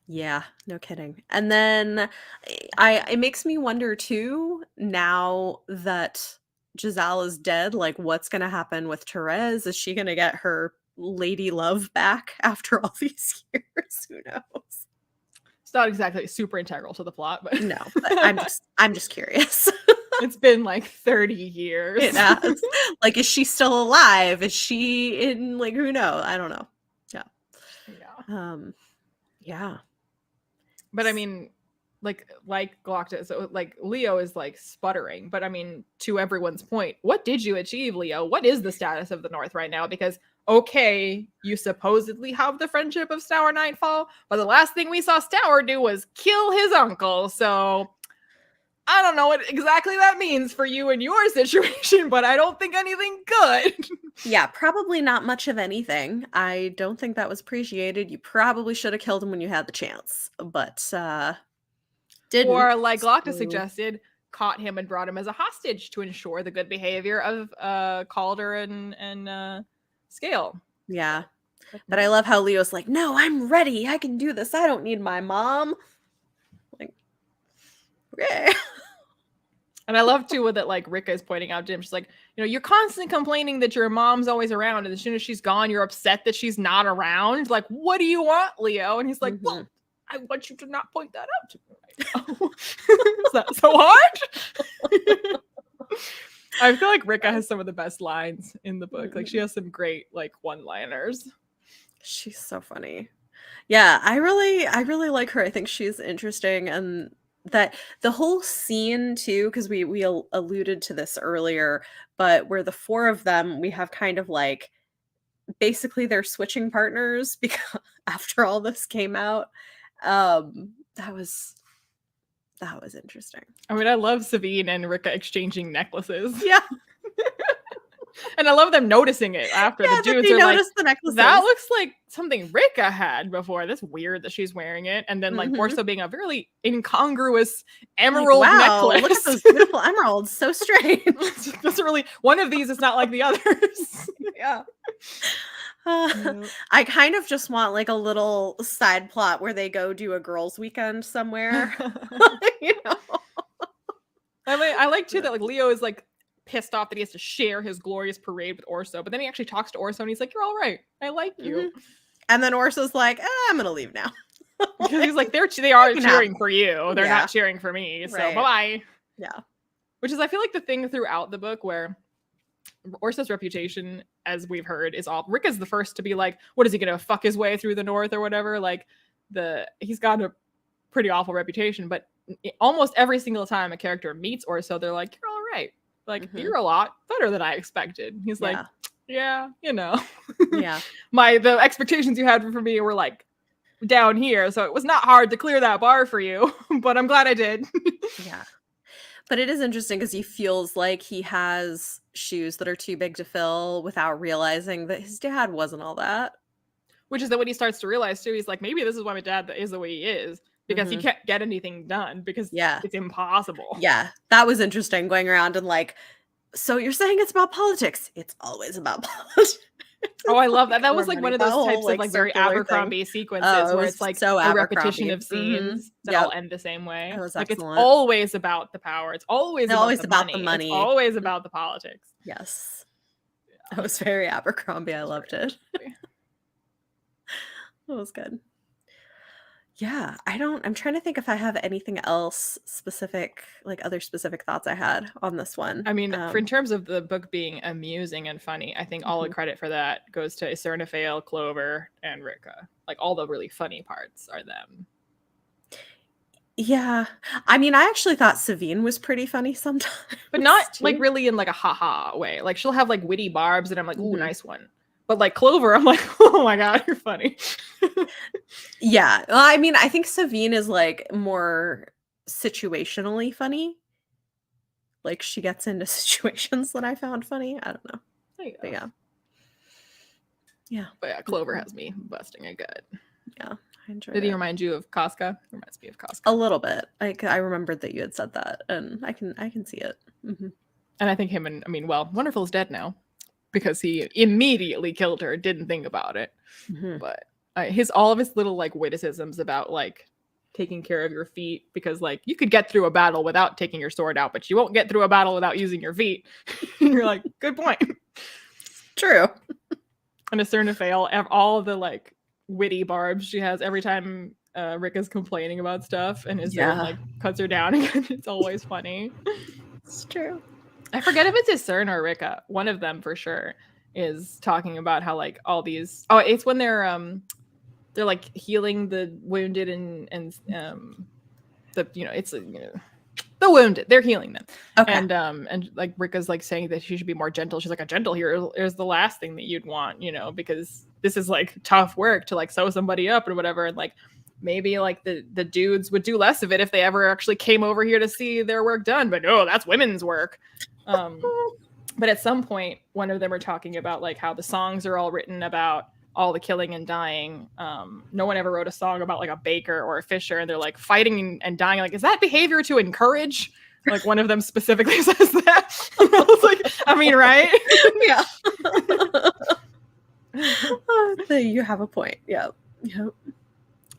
Yeah, no kidding. And then it makes me wonder too, now that Giselle is dead, like what's gonna happen with Therese? Is she gonna get her lady love back after all these years? Who knows? It's not exactly super integral to the plot, but No, but I'm just curious. it's been like 30 years. It has. Like, is she still alive? Is she in, like, who knows? I don't know. Yeah. Yeah. But I mean, like Galactus, so like Leo is like sputtering. But I mean, to everyone's point, what did you achieve, Leo? What is the status of the North right now? Because okay, you supposedly have the friendship of Stour Nightfall, but the last thing we saw Stour do was kill his uncle. So I don't know what exactly that means for you and your situation, but I don't think anything good. Yeah, probably not much of anything. I don't think that was appreciated. You probably should have killed him when you had the chance, but didn't. Or like Galactus So- suggested, caught him and brought him as a hostage to ensure the good behavior of Calder and Scale. Yeah. But I love how Leo's like, no, I'm ready. I can do this. I don't need my mom. Like, okay. And I love too that like Rika is pointing out to him, she's like, you know, you're constantly complaining that your mom's always around, and as soon as she's gone, you're upset that she's not around. Like, what do you want, Leo? And he's like, well, I want you to not point that out to me right now. Is that so hard? I feel like Rika has some of the best lines in the book. Like she has some great like one-liners. She's so funny. Yeah, I really like her. I think she's interesting, and that the whole scene too, because we alluded to this earlier, but where the four of them, we have kind of like basically they're switching partners because after all this came out. That was interesting. I mean, I love Sabine and Rika exchanging necklaces. Yeah. And I love them noticing it after the dudes are like, the necklaces. that looks like something Rika had before. That's weird that she's wearing it. And then like Orso being a very incongruous emerald like, wow, necklace. Look at those beautiful emeralds. So strange. That's really, one of these is not like the others. Yeah. I kind of just want like a little side plot where they go do a girls' weekend somewhere. You know? I mean, I like too that like Leo is like pissed off that he has to share his glorious parade with Orso, but then he actually talks to Orso and he's like, you're all right, I like you. And then Orso's like, I'm gonna leave now. Because he's like, they are cheering for you, they're not cheering for me, so bye-bye. Yeah. Which is, I feel like, the thing throughout the book where Orso's reputation, as we've heard, is all Rick is the first to be like, what is he gonna fuck his way through the North or whatever? Like he's got a pretty awful reputation, but almost every single time a character meets Orso, they're like, you're all right. Like, you're a lot better than I expected. He's like, yeah, you know. Yeah. The expectations you had for me were like down here, so it was not hard to clear that bar for you, but I'm glad I did. Yeah. But it is interesting because he feels like he has shoes that are too big to fill without realizing that his dad wasn't all that. Which is that when he starts to realize too, he's like, maybe this is why my dad is the way he is. Because he can't get anything done because it's impossible. Yeah, that was interesting, going around and like, so you're saying it's about politics? It's always about politics. Oh, I love that. That was like one of those types of like very Abercrombie sequences where it's like so a repetition of scenes that all end the same way. That was like excellent. It's always about the power. It's always about the money. It's always about the politics. Yes. Yeah. That was very Abercrombie. I loved it. That was good. Yeah, I'm trying to think if I have anything else specific, like other specific thoughts I had on this one. I mean, in terms of the book being amusing and funny, I think all the credit for that goes to Isernafale, Clover, and Rika. Like, all the really funny parts are them. Yeah. I mean, I actually thought Savine was pretty funny sometimes. But not, like, really in, like, a ha-ha way. Like, she'll have, like, witty barbs, and I'm like, ooh, nice one. But like Clover, I'm like, oh my god, you're funny. Yeah. Well, I mean, I think Savine is like more situationally funny. like she gets into situations that I found funny. I don't know. There you go. But yeah. Yeah. But yeah, Clover has me busting a gut. Yeah. I enjoyed Did he it. remind you of Casca? Reminds me of Casca. A little bit. I remembered that you had said that, and I can see it. Mm-hmm. And I think him and Wonderful's dead now because he immediately killed her, didn't think about it. Mm-hmm. But all of his little like witticisms about like taking care of your feet, because like you could get through a battle without taking your sword out, but you won't get through a battle without using your feet. You're like, good point. True. And a certain fail, all of the like witty barbs she has every time Rick is complaining about stuff and Isern like cuts her down again. It's always funny. It's true. I forget if it's Isern or Ricka. One of them for sure is talking about how like all these. Oh, it's when they're like healing the wounded and the it's the wounded. They're healing them. Okay. And like Ricka's like saying that she should be more gentle. She's like, a gentle here is the last thing that you'd want, because this is like tough work to like sew somebody up or whatever. And like maybe like the dudes would do less of it if they ever actually came over here to see their work done. But no, that's women's work. But at some point, one of them are talking about like how the songs are all written about all the killing and dying. No one ever wrote a song about like a baker or a fisher, and they're like fighting and dying. Like, is that behavior to encourage? Like one of them specifically says that. I was like, I mean, right? Yeah. You have a point. Yep.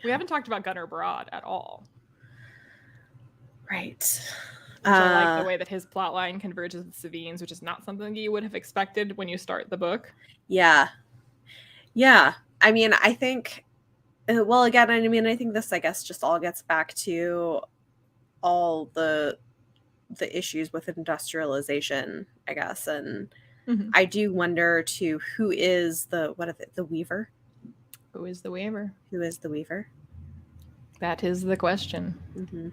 We haven't talked about Gunnar Broad at all. Right. I like the way that his plotline converges with Savine's, which is not something you would have expected when you start the book. Yeah. Yeah. I mean, I think, well, again, I mean, I think this, I guess, just all gets back to all the issues with industrialization, I guess. And I do wonder, too, who is the weaver? Who is the weaver? Who is the weaver? That is the question. Mm-hmm.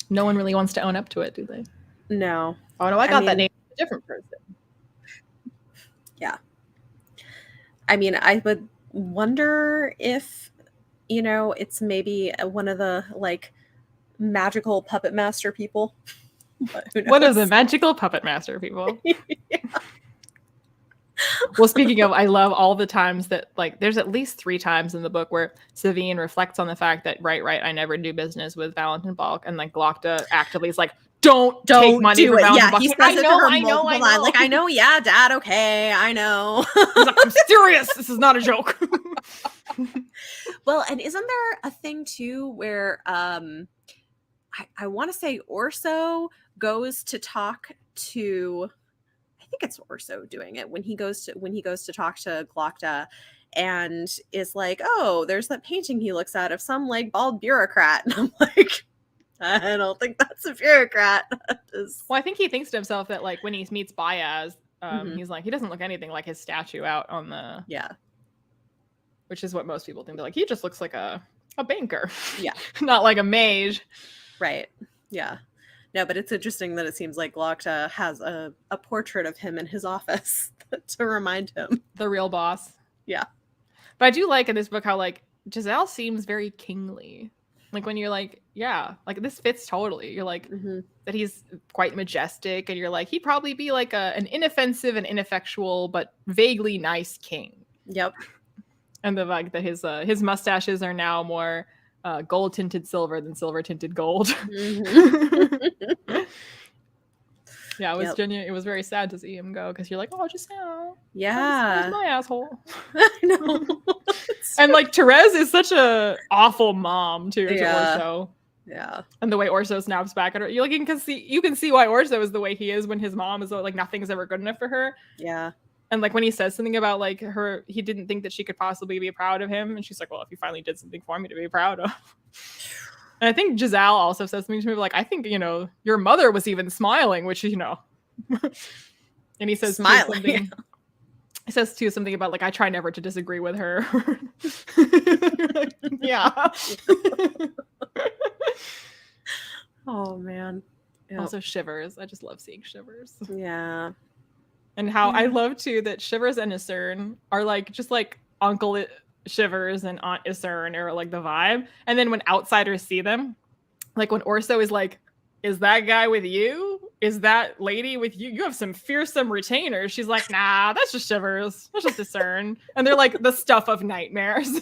No one really wants to own up to it, do they? No. Oh, no, I got that name from a different person. Yeah. I mean, I would wonder if, it's maybe one of the, like, magical puppet master people. But who knows? What are the magical puppet master people? Yeah. Well, speaking of, I love all the times that, like, there's at least 3 times in the book where Savine reflects on the fact that, right, I never do business with Valentin Balk, and, like, Glokta actively is like, don't take money from Valentin Balk. He says it to her multiple times. Like, I know, yeah, Dad, okay, I know. He's like, I'm serious. This is not a joke. Well, and isn't there a thing, too, where I want to say Orso goes to talk to... I think it's Orso doing it when he goes to talk to Glokta and is like, oh, there's that painting he looks at of some like bald bureaucrat. And I'm like, I don't think that's a bureaucrat. Well, I think he thinks to himself that like when he meets Bayaz, he's like, he doesn't look anything like his statue out on the... Yeah. Which is what most people think. They're like, he just looks like a banker. Yeah. Not like a mage. Right. Yeah. No, but it's interesting that it seems like Glokta has a portrait of him in his office to remind him. The real boss. Yeah. But I do like in this book how, like, Giselle seems very kingly. Like, when you're like, yeah, like, this fits totally. You're like, that he's quite majestic, and you're like, he'd probably be like an inoffensive and ineffectual, but vaguely nice king. Yep. And the fact that his mustaches are now more... gold tinted silver than silver tinted gold. Yeah, it was genuine. It was very sad to see him go because you're like, oh, Giselle. Yeah, where's my asshole. I know. And like Therese is such a awful mom too to Orso. Yeah, and the way Orso snaps back at her, you can see why Orso is the way he is when his mom is like nothing's ever good enough for her. Yeah. And like when he says something about like her, he didn't think that she could possibly be proud of him. And she's like, well, if you finally did something for me to be proud of. And I think Giselle also says something to me like, I think, your mother was even smiling, which, and he says smiling. He says too something about like, I try never to disagree with her. Like, yeah. Oh man. Yep. Also Shivers. I just love seeing Shivers. Yeah. And how I love too that Shivers and Isern are like just like Uncle Shivers and Aunt Isern are like the vibe. And then when outsiders see them, like when Orso is like, is that guy with you? is that lady with you? You have some fearsome retainers. She's like, nah, that's just shivers. That's just discern. And they're like the stuff of nightmares.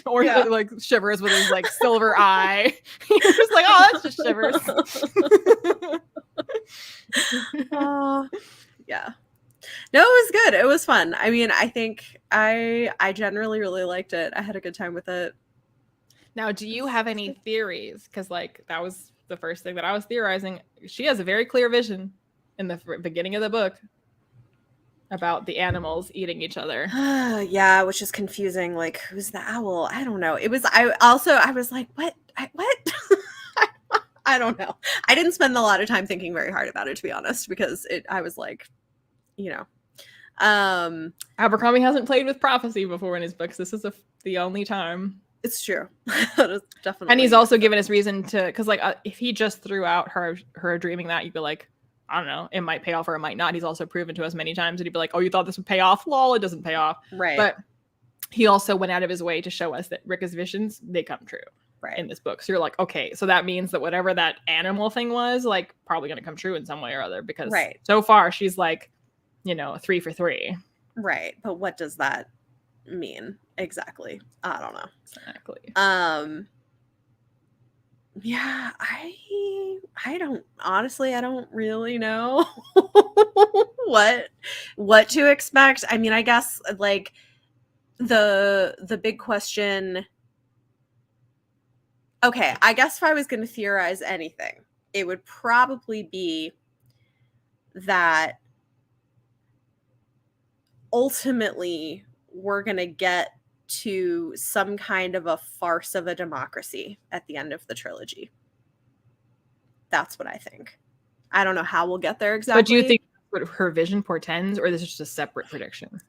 Or like shivers with his like silver eye. You're just like, oh, that's just shivers. Yeah. No, it was good. It was fun. I mean, I think I generally really liked it. I had a good time with it. Now, do you have any theories? Because like that was the first thing that I was theorizing. She has a very clear vision in the beginning of the book about the animals eating each other. Yeah, which is confusing. Like, who's the owl? I don't know. It was. I was like, what? What? I don't know. I didn't spend a lot of time thinking very hard about it, to be honest, because I was like, you know. Abercrombie hasn't played with prophecy before in his books. This is the only time. It's true. That is definitely. And he's also given us reason to, because like if he just threw out her dreaming that, you'd be like, I don't know, it might pay off or it might not. He's also proven to us many times that he'd be like, oh, you thought this would pay off? Lol, it doesn't pay off. Right. But he also went out of his way to show us that Rika's visions, they come true. Right. In this book. So you're like, okay, so that means that whatever that animal thing was, like, probably going to come true in some way or other, because so far she's like, 3 for 3. Right. But what does that mean exactly? I don't know. Exactly. Yeah, I don't, honestly, I don't really know what to expect. I mean, I guess like the big question. Okay, I guess if I was going to theorize anything, it would probably be that ultimately we're going to get to some kind of a farce of a democracy at the end of the trilogy. That's what I think. I don't know how we'll get there exactly. But do you think that's what her vision portends, or this is just a separate prediction?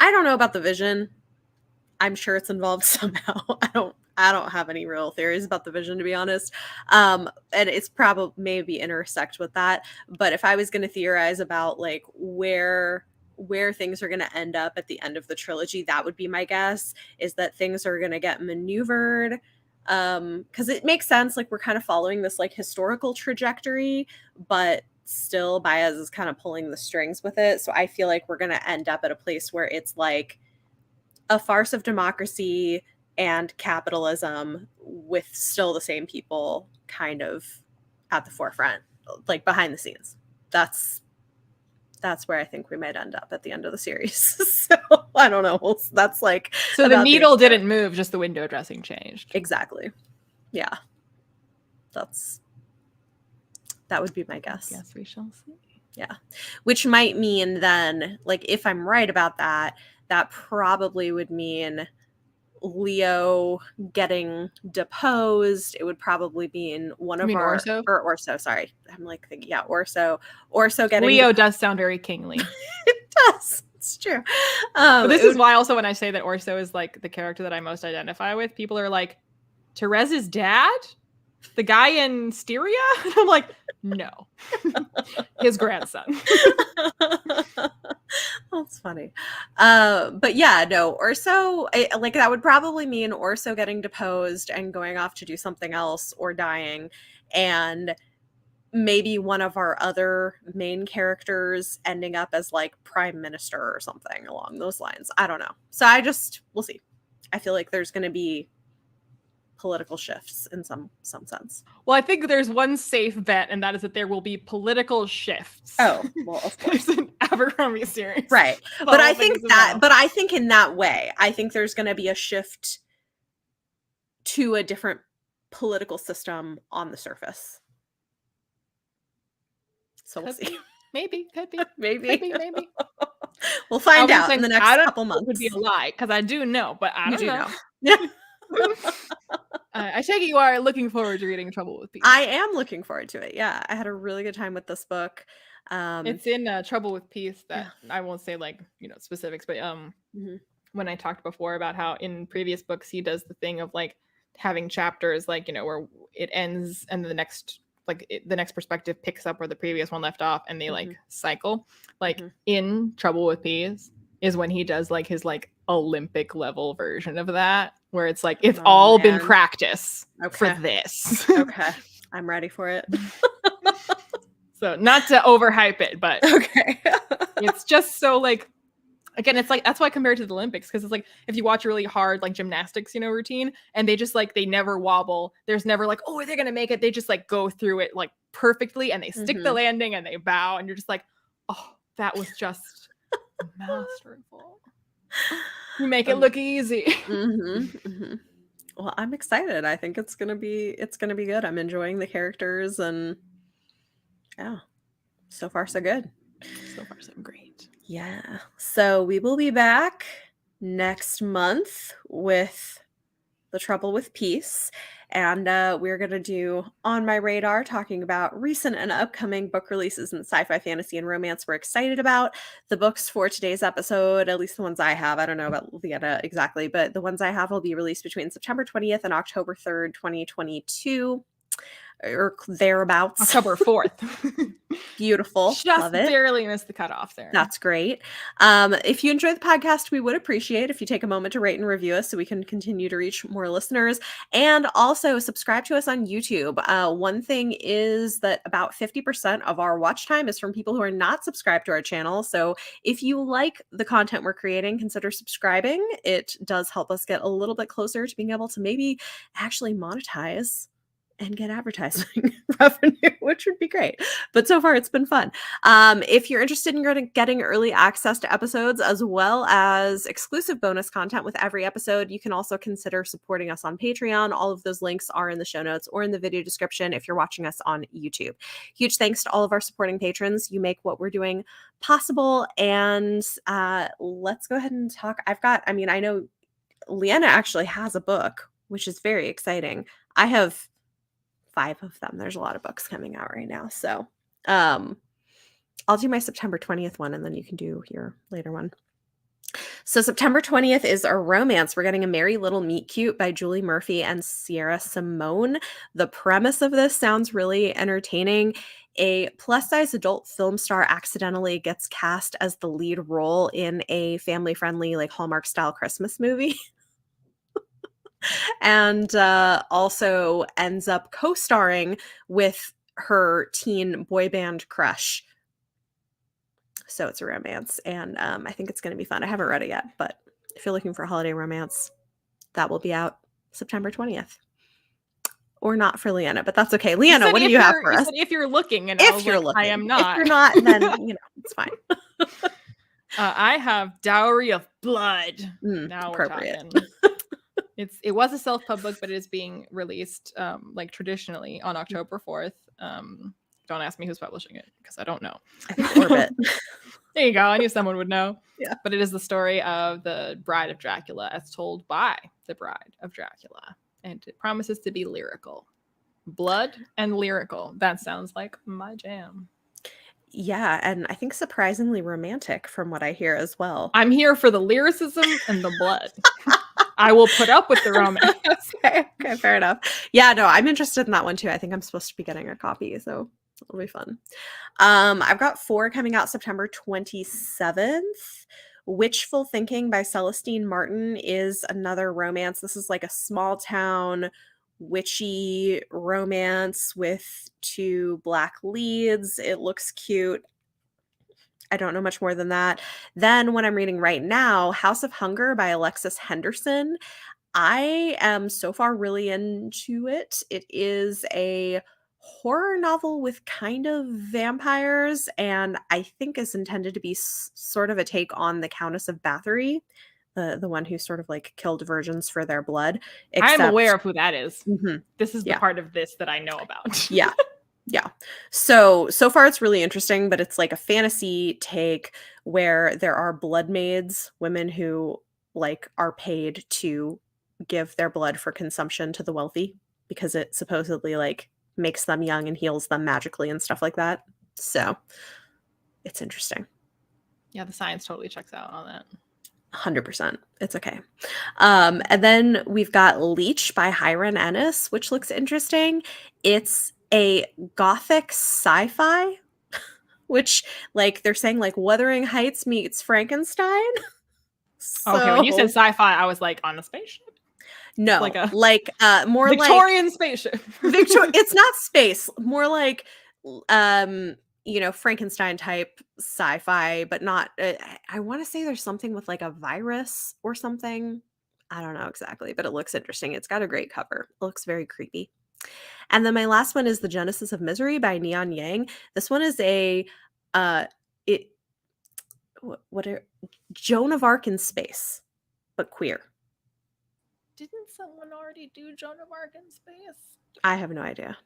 I don't know about the vision. I'm sure it's involved somehow. I don't have any real theories about the vision, to be honest. And it's probably maybe intersect with that. But if I was going to theorize about like where things are going to end up at the end of the trilogy, that would be my guess, is that things are going to get maneuvered. Because it makes sense. Like, we're kind of following this like historical trajectory, but still Baez is kind of pulling the strings with it. So I feel like we're going to end up at a place where it's like a farce of democracy and capitalism with still the same people kind of at the forefront, like behind the scenes. That's where I think we might end up at the end of the series. So I don't know. That's like, so the needle didn't move, just the window dressing changed. Exactly. Yeah. That would be my guess. Yes, we shall see. Yeah. Which might mean then, like, if I'm right about that, that probably would mean Leo getting deposed. It would probably mean one of our Orso? Or Orso, sorry. I'm like thinking, yeah, Orso getting Leo does sound very kingly. It does. It's true. But this is why also when I say that Orso is like the character that I most identify with, people are like, Teresa's dad? The guy in Styria? And I'm like, no. His grandson. That's funny. But yeah, no, Orso, like that would probably mean Orso getting deposed and going off to do something else or dying, and maybe one of our other main characters ending up as like prime minister or something along those lines. I don't know. So we'll see. I feel like there's going to be political shifts in some sense. Well, I think there's one safe bet, and that is that there will be political shifts. Oh, well, of course. There's an Abercrombie series. Right. But I think in that way, I think there's going to be a shift to a different political system on the surface. So we'll see. Maybe. Maybe. We'll find out in the next couple months. It would be a lie, because I do know, but I don't know. Yeah. I take it you are looking forward to reading Trouble with Peace. I am looking forward to it. Yeah, I had a really good time with this book. It's in Trouble with Peace that I won't say like specifics, but when I talked before about how in previous books he does the thing of like having chapters like where it ends and the next the next perspective picks up where the previous one left off, and they like cycle. Like in Trouble with Peace is when he does like his like Olympic level version of that, where it's like it's all been practice for this. Okay, I'm ready for it. So not to overhype it, but Okay. it's just so like, again, it's like, that's why I compare it to the Olympics, because it's like if you watch a really hard like gymnastics, routine, and they just like, they never wobble. There's never like, oh, they're gonna make it. They just like go through it like perfectly, and they stick the landing and they bow, and you're just like, oh, that was just masterful. You make it look easy. Well, I'm excited. I think it's gonna be good. I'm enjoying the characters, and yeah, so far so good. So far so great. Yeah. So we will be back next month with The Trouble with Peace. And we're going to do On My Radar, talking about recent and upcoming book releases in sci-fi, fantasy, and romance we're excited about. The books for today's episode, at least the ones I have, I don't know about Leanna exactly, but the ones I have will be released between September 20th and October 3rd, 2022. Or thereabouts. October 4th. Beautiful. Just Love it. barely missed the cutoff there. That's great. If you enjoy the podcast, we would appreciate if you take a moment to rate and review us so we can continue to reach more listeners. And also subscribe to us on YouTube. One thing is that about 50% of our watch time is from people who are not subscribed to our channel. So if you like the content we're creating, consider subscribing. It does help us get a little bit closer to being able to maybe actually monetize and get advertising revenue, which would be great. But so far, it's been fun. If you're interested in getting early access to episodes as well as exclusive bonus content with every episode, you can also consider supporting us on Patreon. All of those links are in the show notes or in the video description if you're watching us on YouTube. Huge thanks to all of our supporting patrons. You make what we're doing possible. And let's go ahead and talk. I know Leanna actually has a book, which is very exciting. I have 5 of them. There's a lot of books coming out right now. So I'll do my September 20th one, and then you can do your later one. So September 20th is a romance. We're getting A Merry Little Meet Cute by Julie Murphy and Sierra Simone. The premise of this sounds really entertaining. A plus-size adult film star accidentally gets cast as the lead role in a family-friendly, like Hallmark-style Christmas movie. And also ends up co-starring with her teen boy band crush. So it's a romance, and I think it's going to be fun. I haven't read it yet, but if you're looking for a holiday romance, that will be out September 20th. Or not for Leanna, but that's okay. Leanna, what do you have for us? If you're looking, and if you're looking, I am not. If you're not, then it's fine. I have Dowry of Blood. Now appropriate. We're talking. It was a self-pub book, but it is being released like traditionally on October 4th. Don't ask me who's publishing it, because I don't know. I think Orbit. There you go. I knew someone would know. Yeah. But it is the story of the Bride of Dracula as told by the Bride of Dracula. And it promises to be lyrical. Blood and lyrical. That sounds like my jam. Yeah, and I think surprisingly romantic from what I hear as well. I'm here for the lyricism and the blood. I will put up with the romance. Okay, fair enough. Yeah, no, I'm interested in that one too. I think I'm supposed to be getting a copy, so it'll be fun. I've got 4 coming out September 27th. Witchful Thinking by Celestine Martin is another romance. This is like a small town witchy romance with 2 Black leads. It looks cute. I don't know much more than that. Then what I'm reading right now, House of Hunger by Alexis Henderson. I am so far really into it. It is a horror novel with kind of vampires, and I think is intended to be sort of a take on the Countess of Bathory, the one who sort of like killed virgins for their blood. I'm aware of who that is. Mm-hmm. This is the part of this that I know about. Yeah. Yeah. So far it's really interesting, but it's like a fantasy take where there are blood maids, women who like are paid to give their blood for consumption to the wealthy because it supposedly like makes them young and heals them magically and stuff like that. So it's interesting. Yeah, the science totally checks out on that. 100%. It's okay. And then we've got Leech by Hiram Ennis, which looks interesting. It's a gothic sci-fi, which like they're saying like Wuthering Heights meets Frankenstein. Okay, when you said sci-fi, I was like on a spaceship. No, like more Victorian like spaceship. It's not space. More like you know, Frankenstein type sci-fi, but not, I want to say there's something with like a virus or something. I don't know exactly, but it looks interesting. It's got a great cover. It looks very creepy. And then my last one is The Genesis of Misery by Neon Yang. This one is a uh it what are Joan of Arc in space, but queer. Didn't someone already do Joan of Arc in space? I have no idea.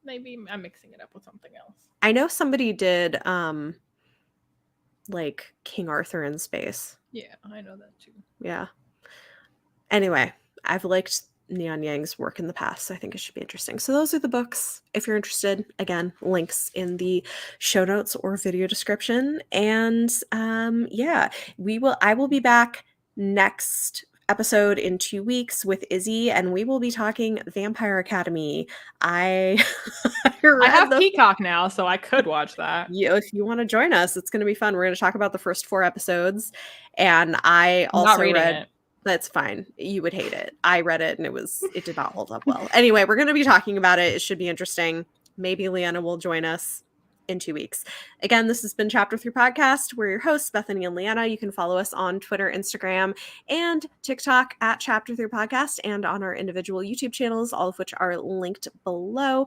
Maybe I'm mixing it up with something else. I know somebody did like King Arthur in space. Yeah, I know that too. Yeah. Anyway, I've liked Neon Yang's work in the past, so I think it should be interesting. So those are the books. If you're interested, again, links in the show notes or video description. And yeah, I will be back next episode in 2 weeks with Izzy, and we will be talking Vampire Academy. I I have Peacock now, so I could watch that. If you want to join us, it's going to be fun. We're going to talk about the first 4 episodes, and I I'm also not reading read it. That's fine. You would hate it. I read it and it did not hold up well. Anyway, we're going to be talking about it. It should be interesting. Maybe Leanna will join us in 2 weeks. Again, this has been Chapter 3 Podcast. We're your hosts, Bethany and Leanna. You can follow us on Twitter, Instagram, and TikTok at Chapter 3 Podcast, and on our individual YouTube channels, all of which are linked below.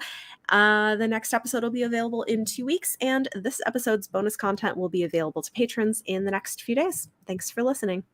The next episode will be available in 2 weeks, and this episode's bonus content will be available to patrons in the next few days. Thanks for listening.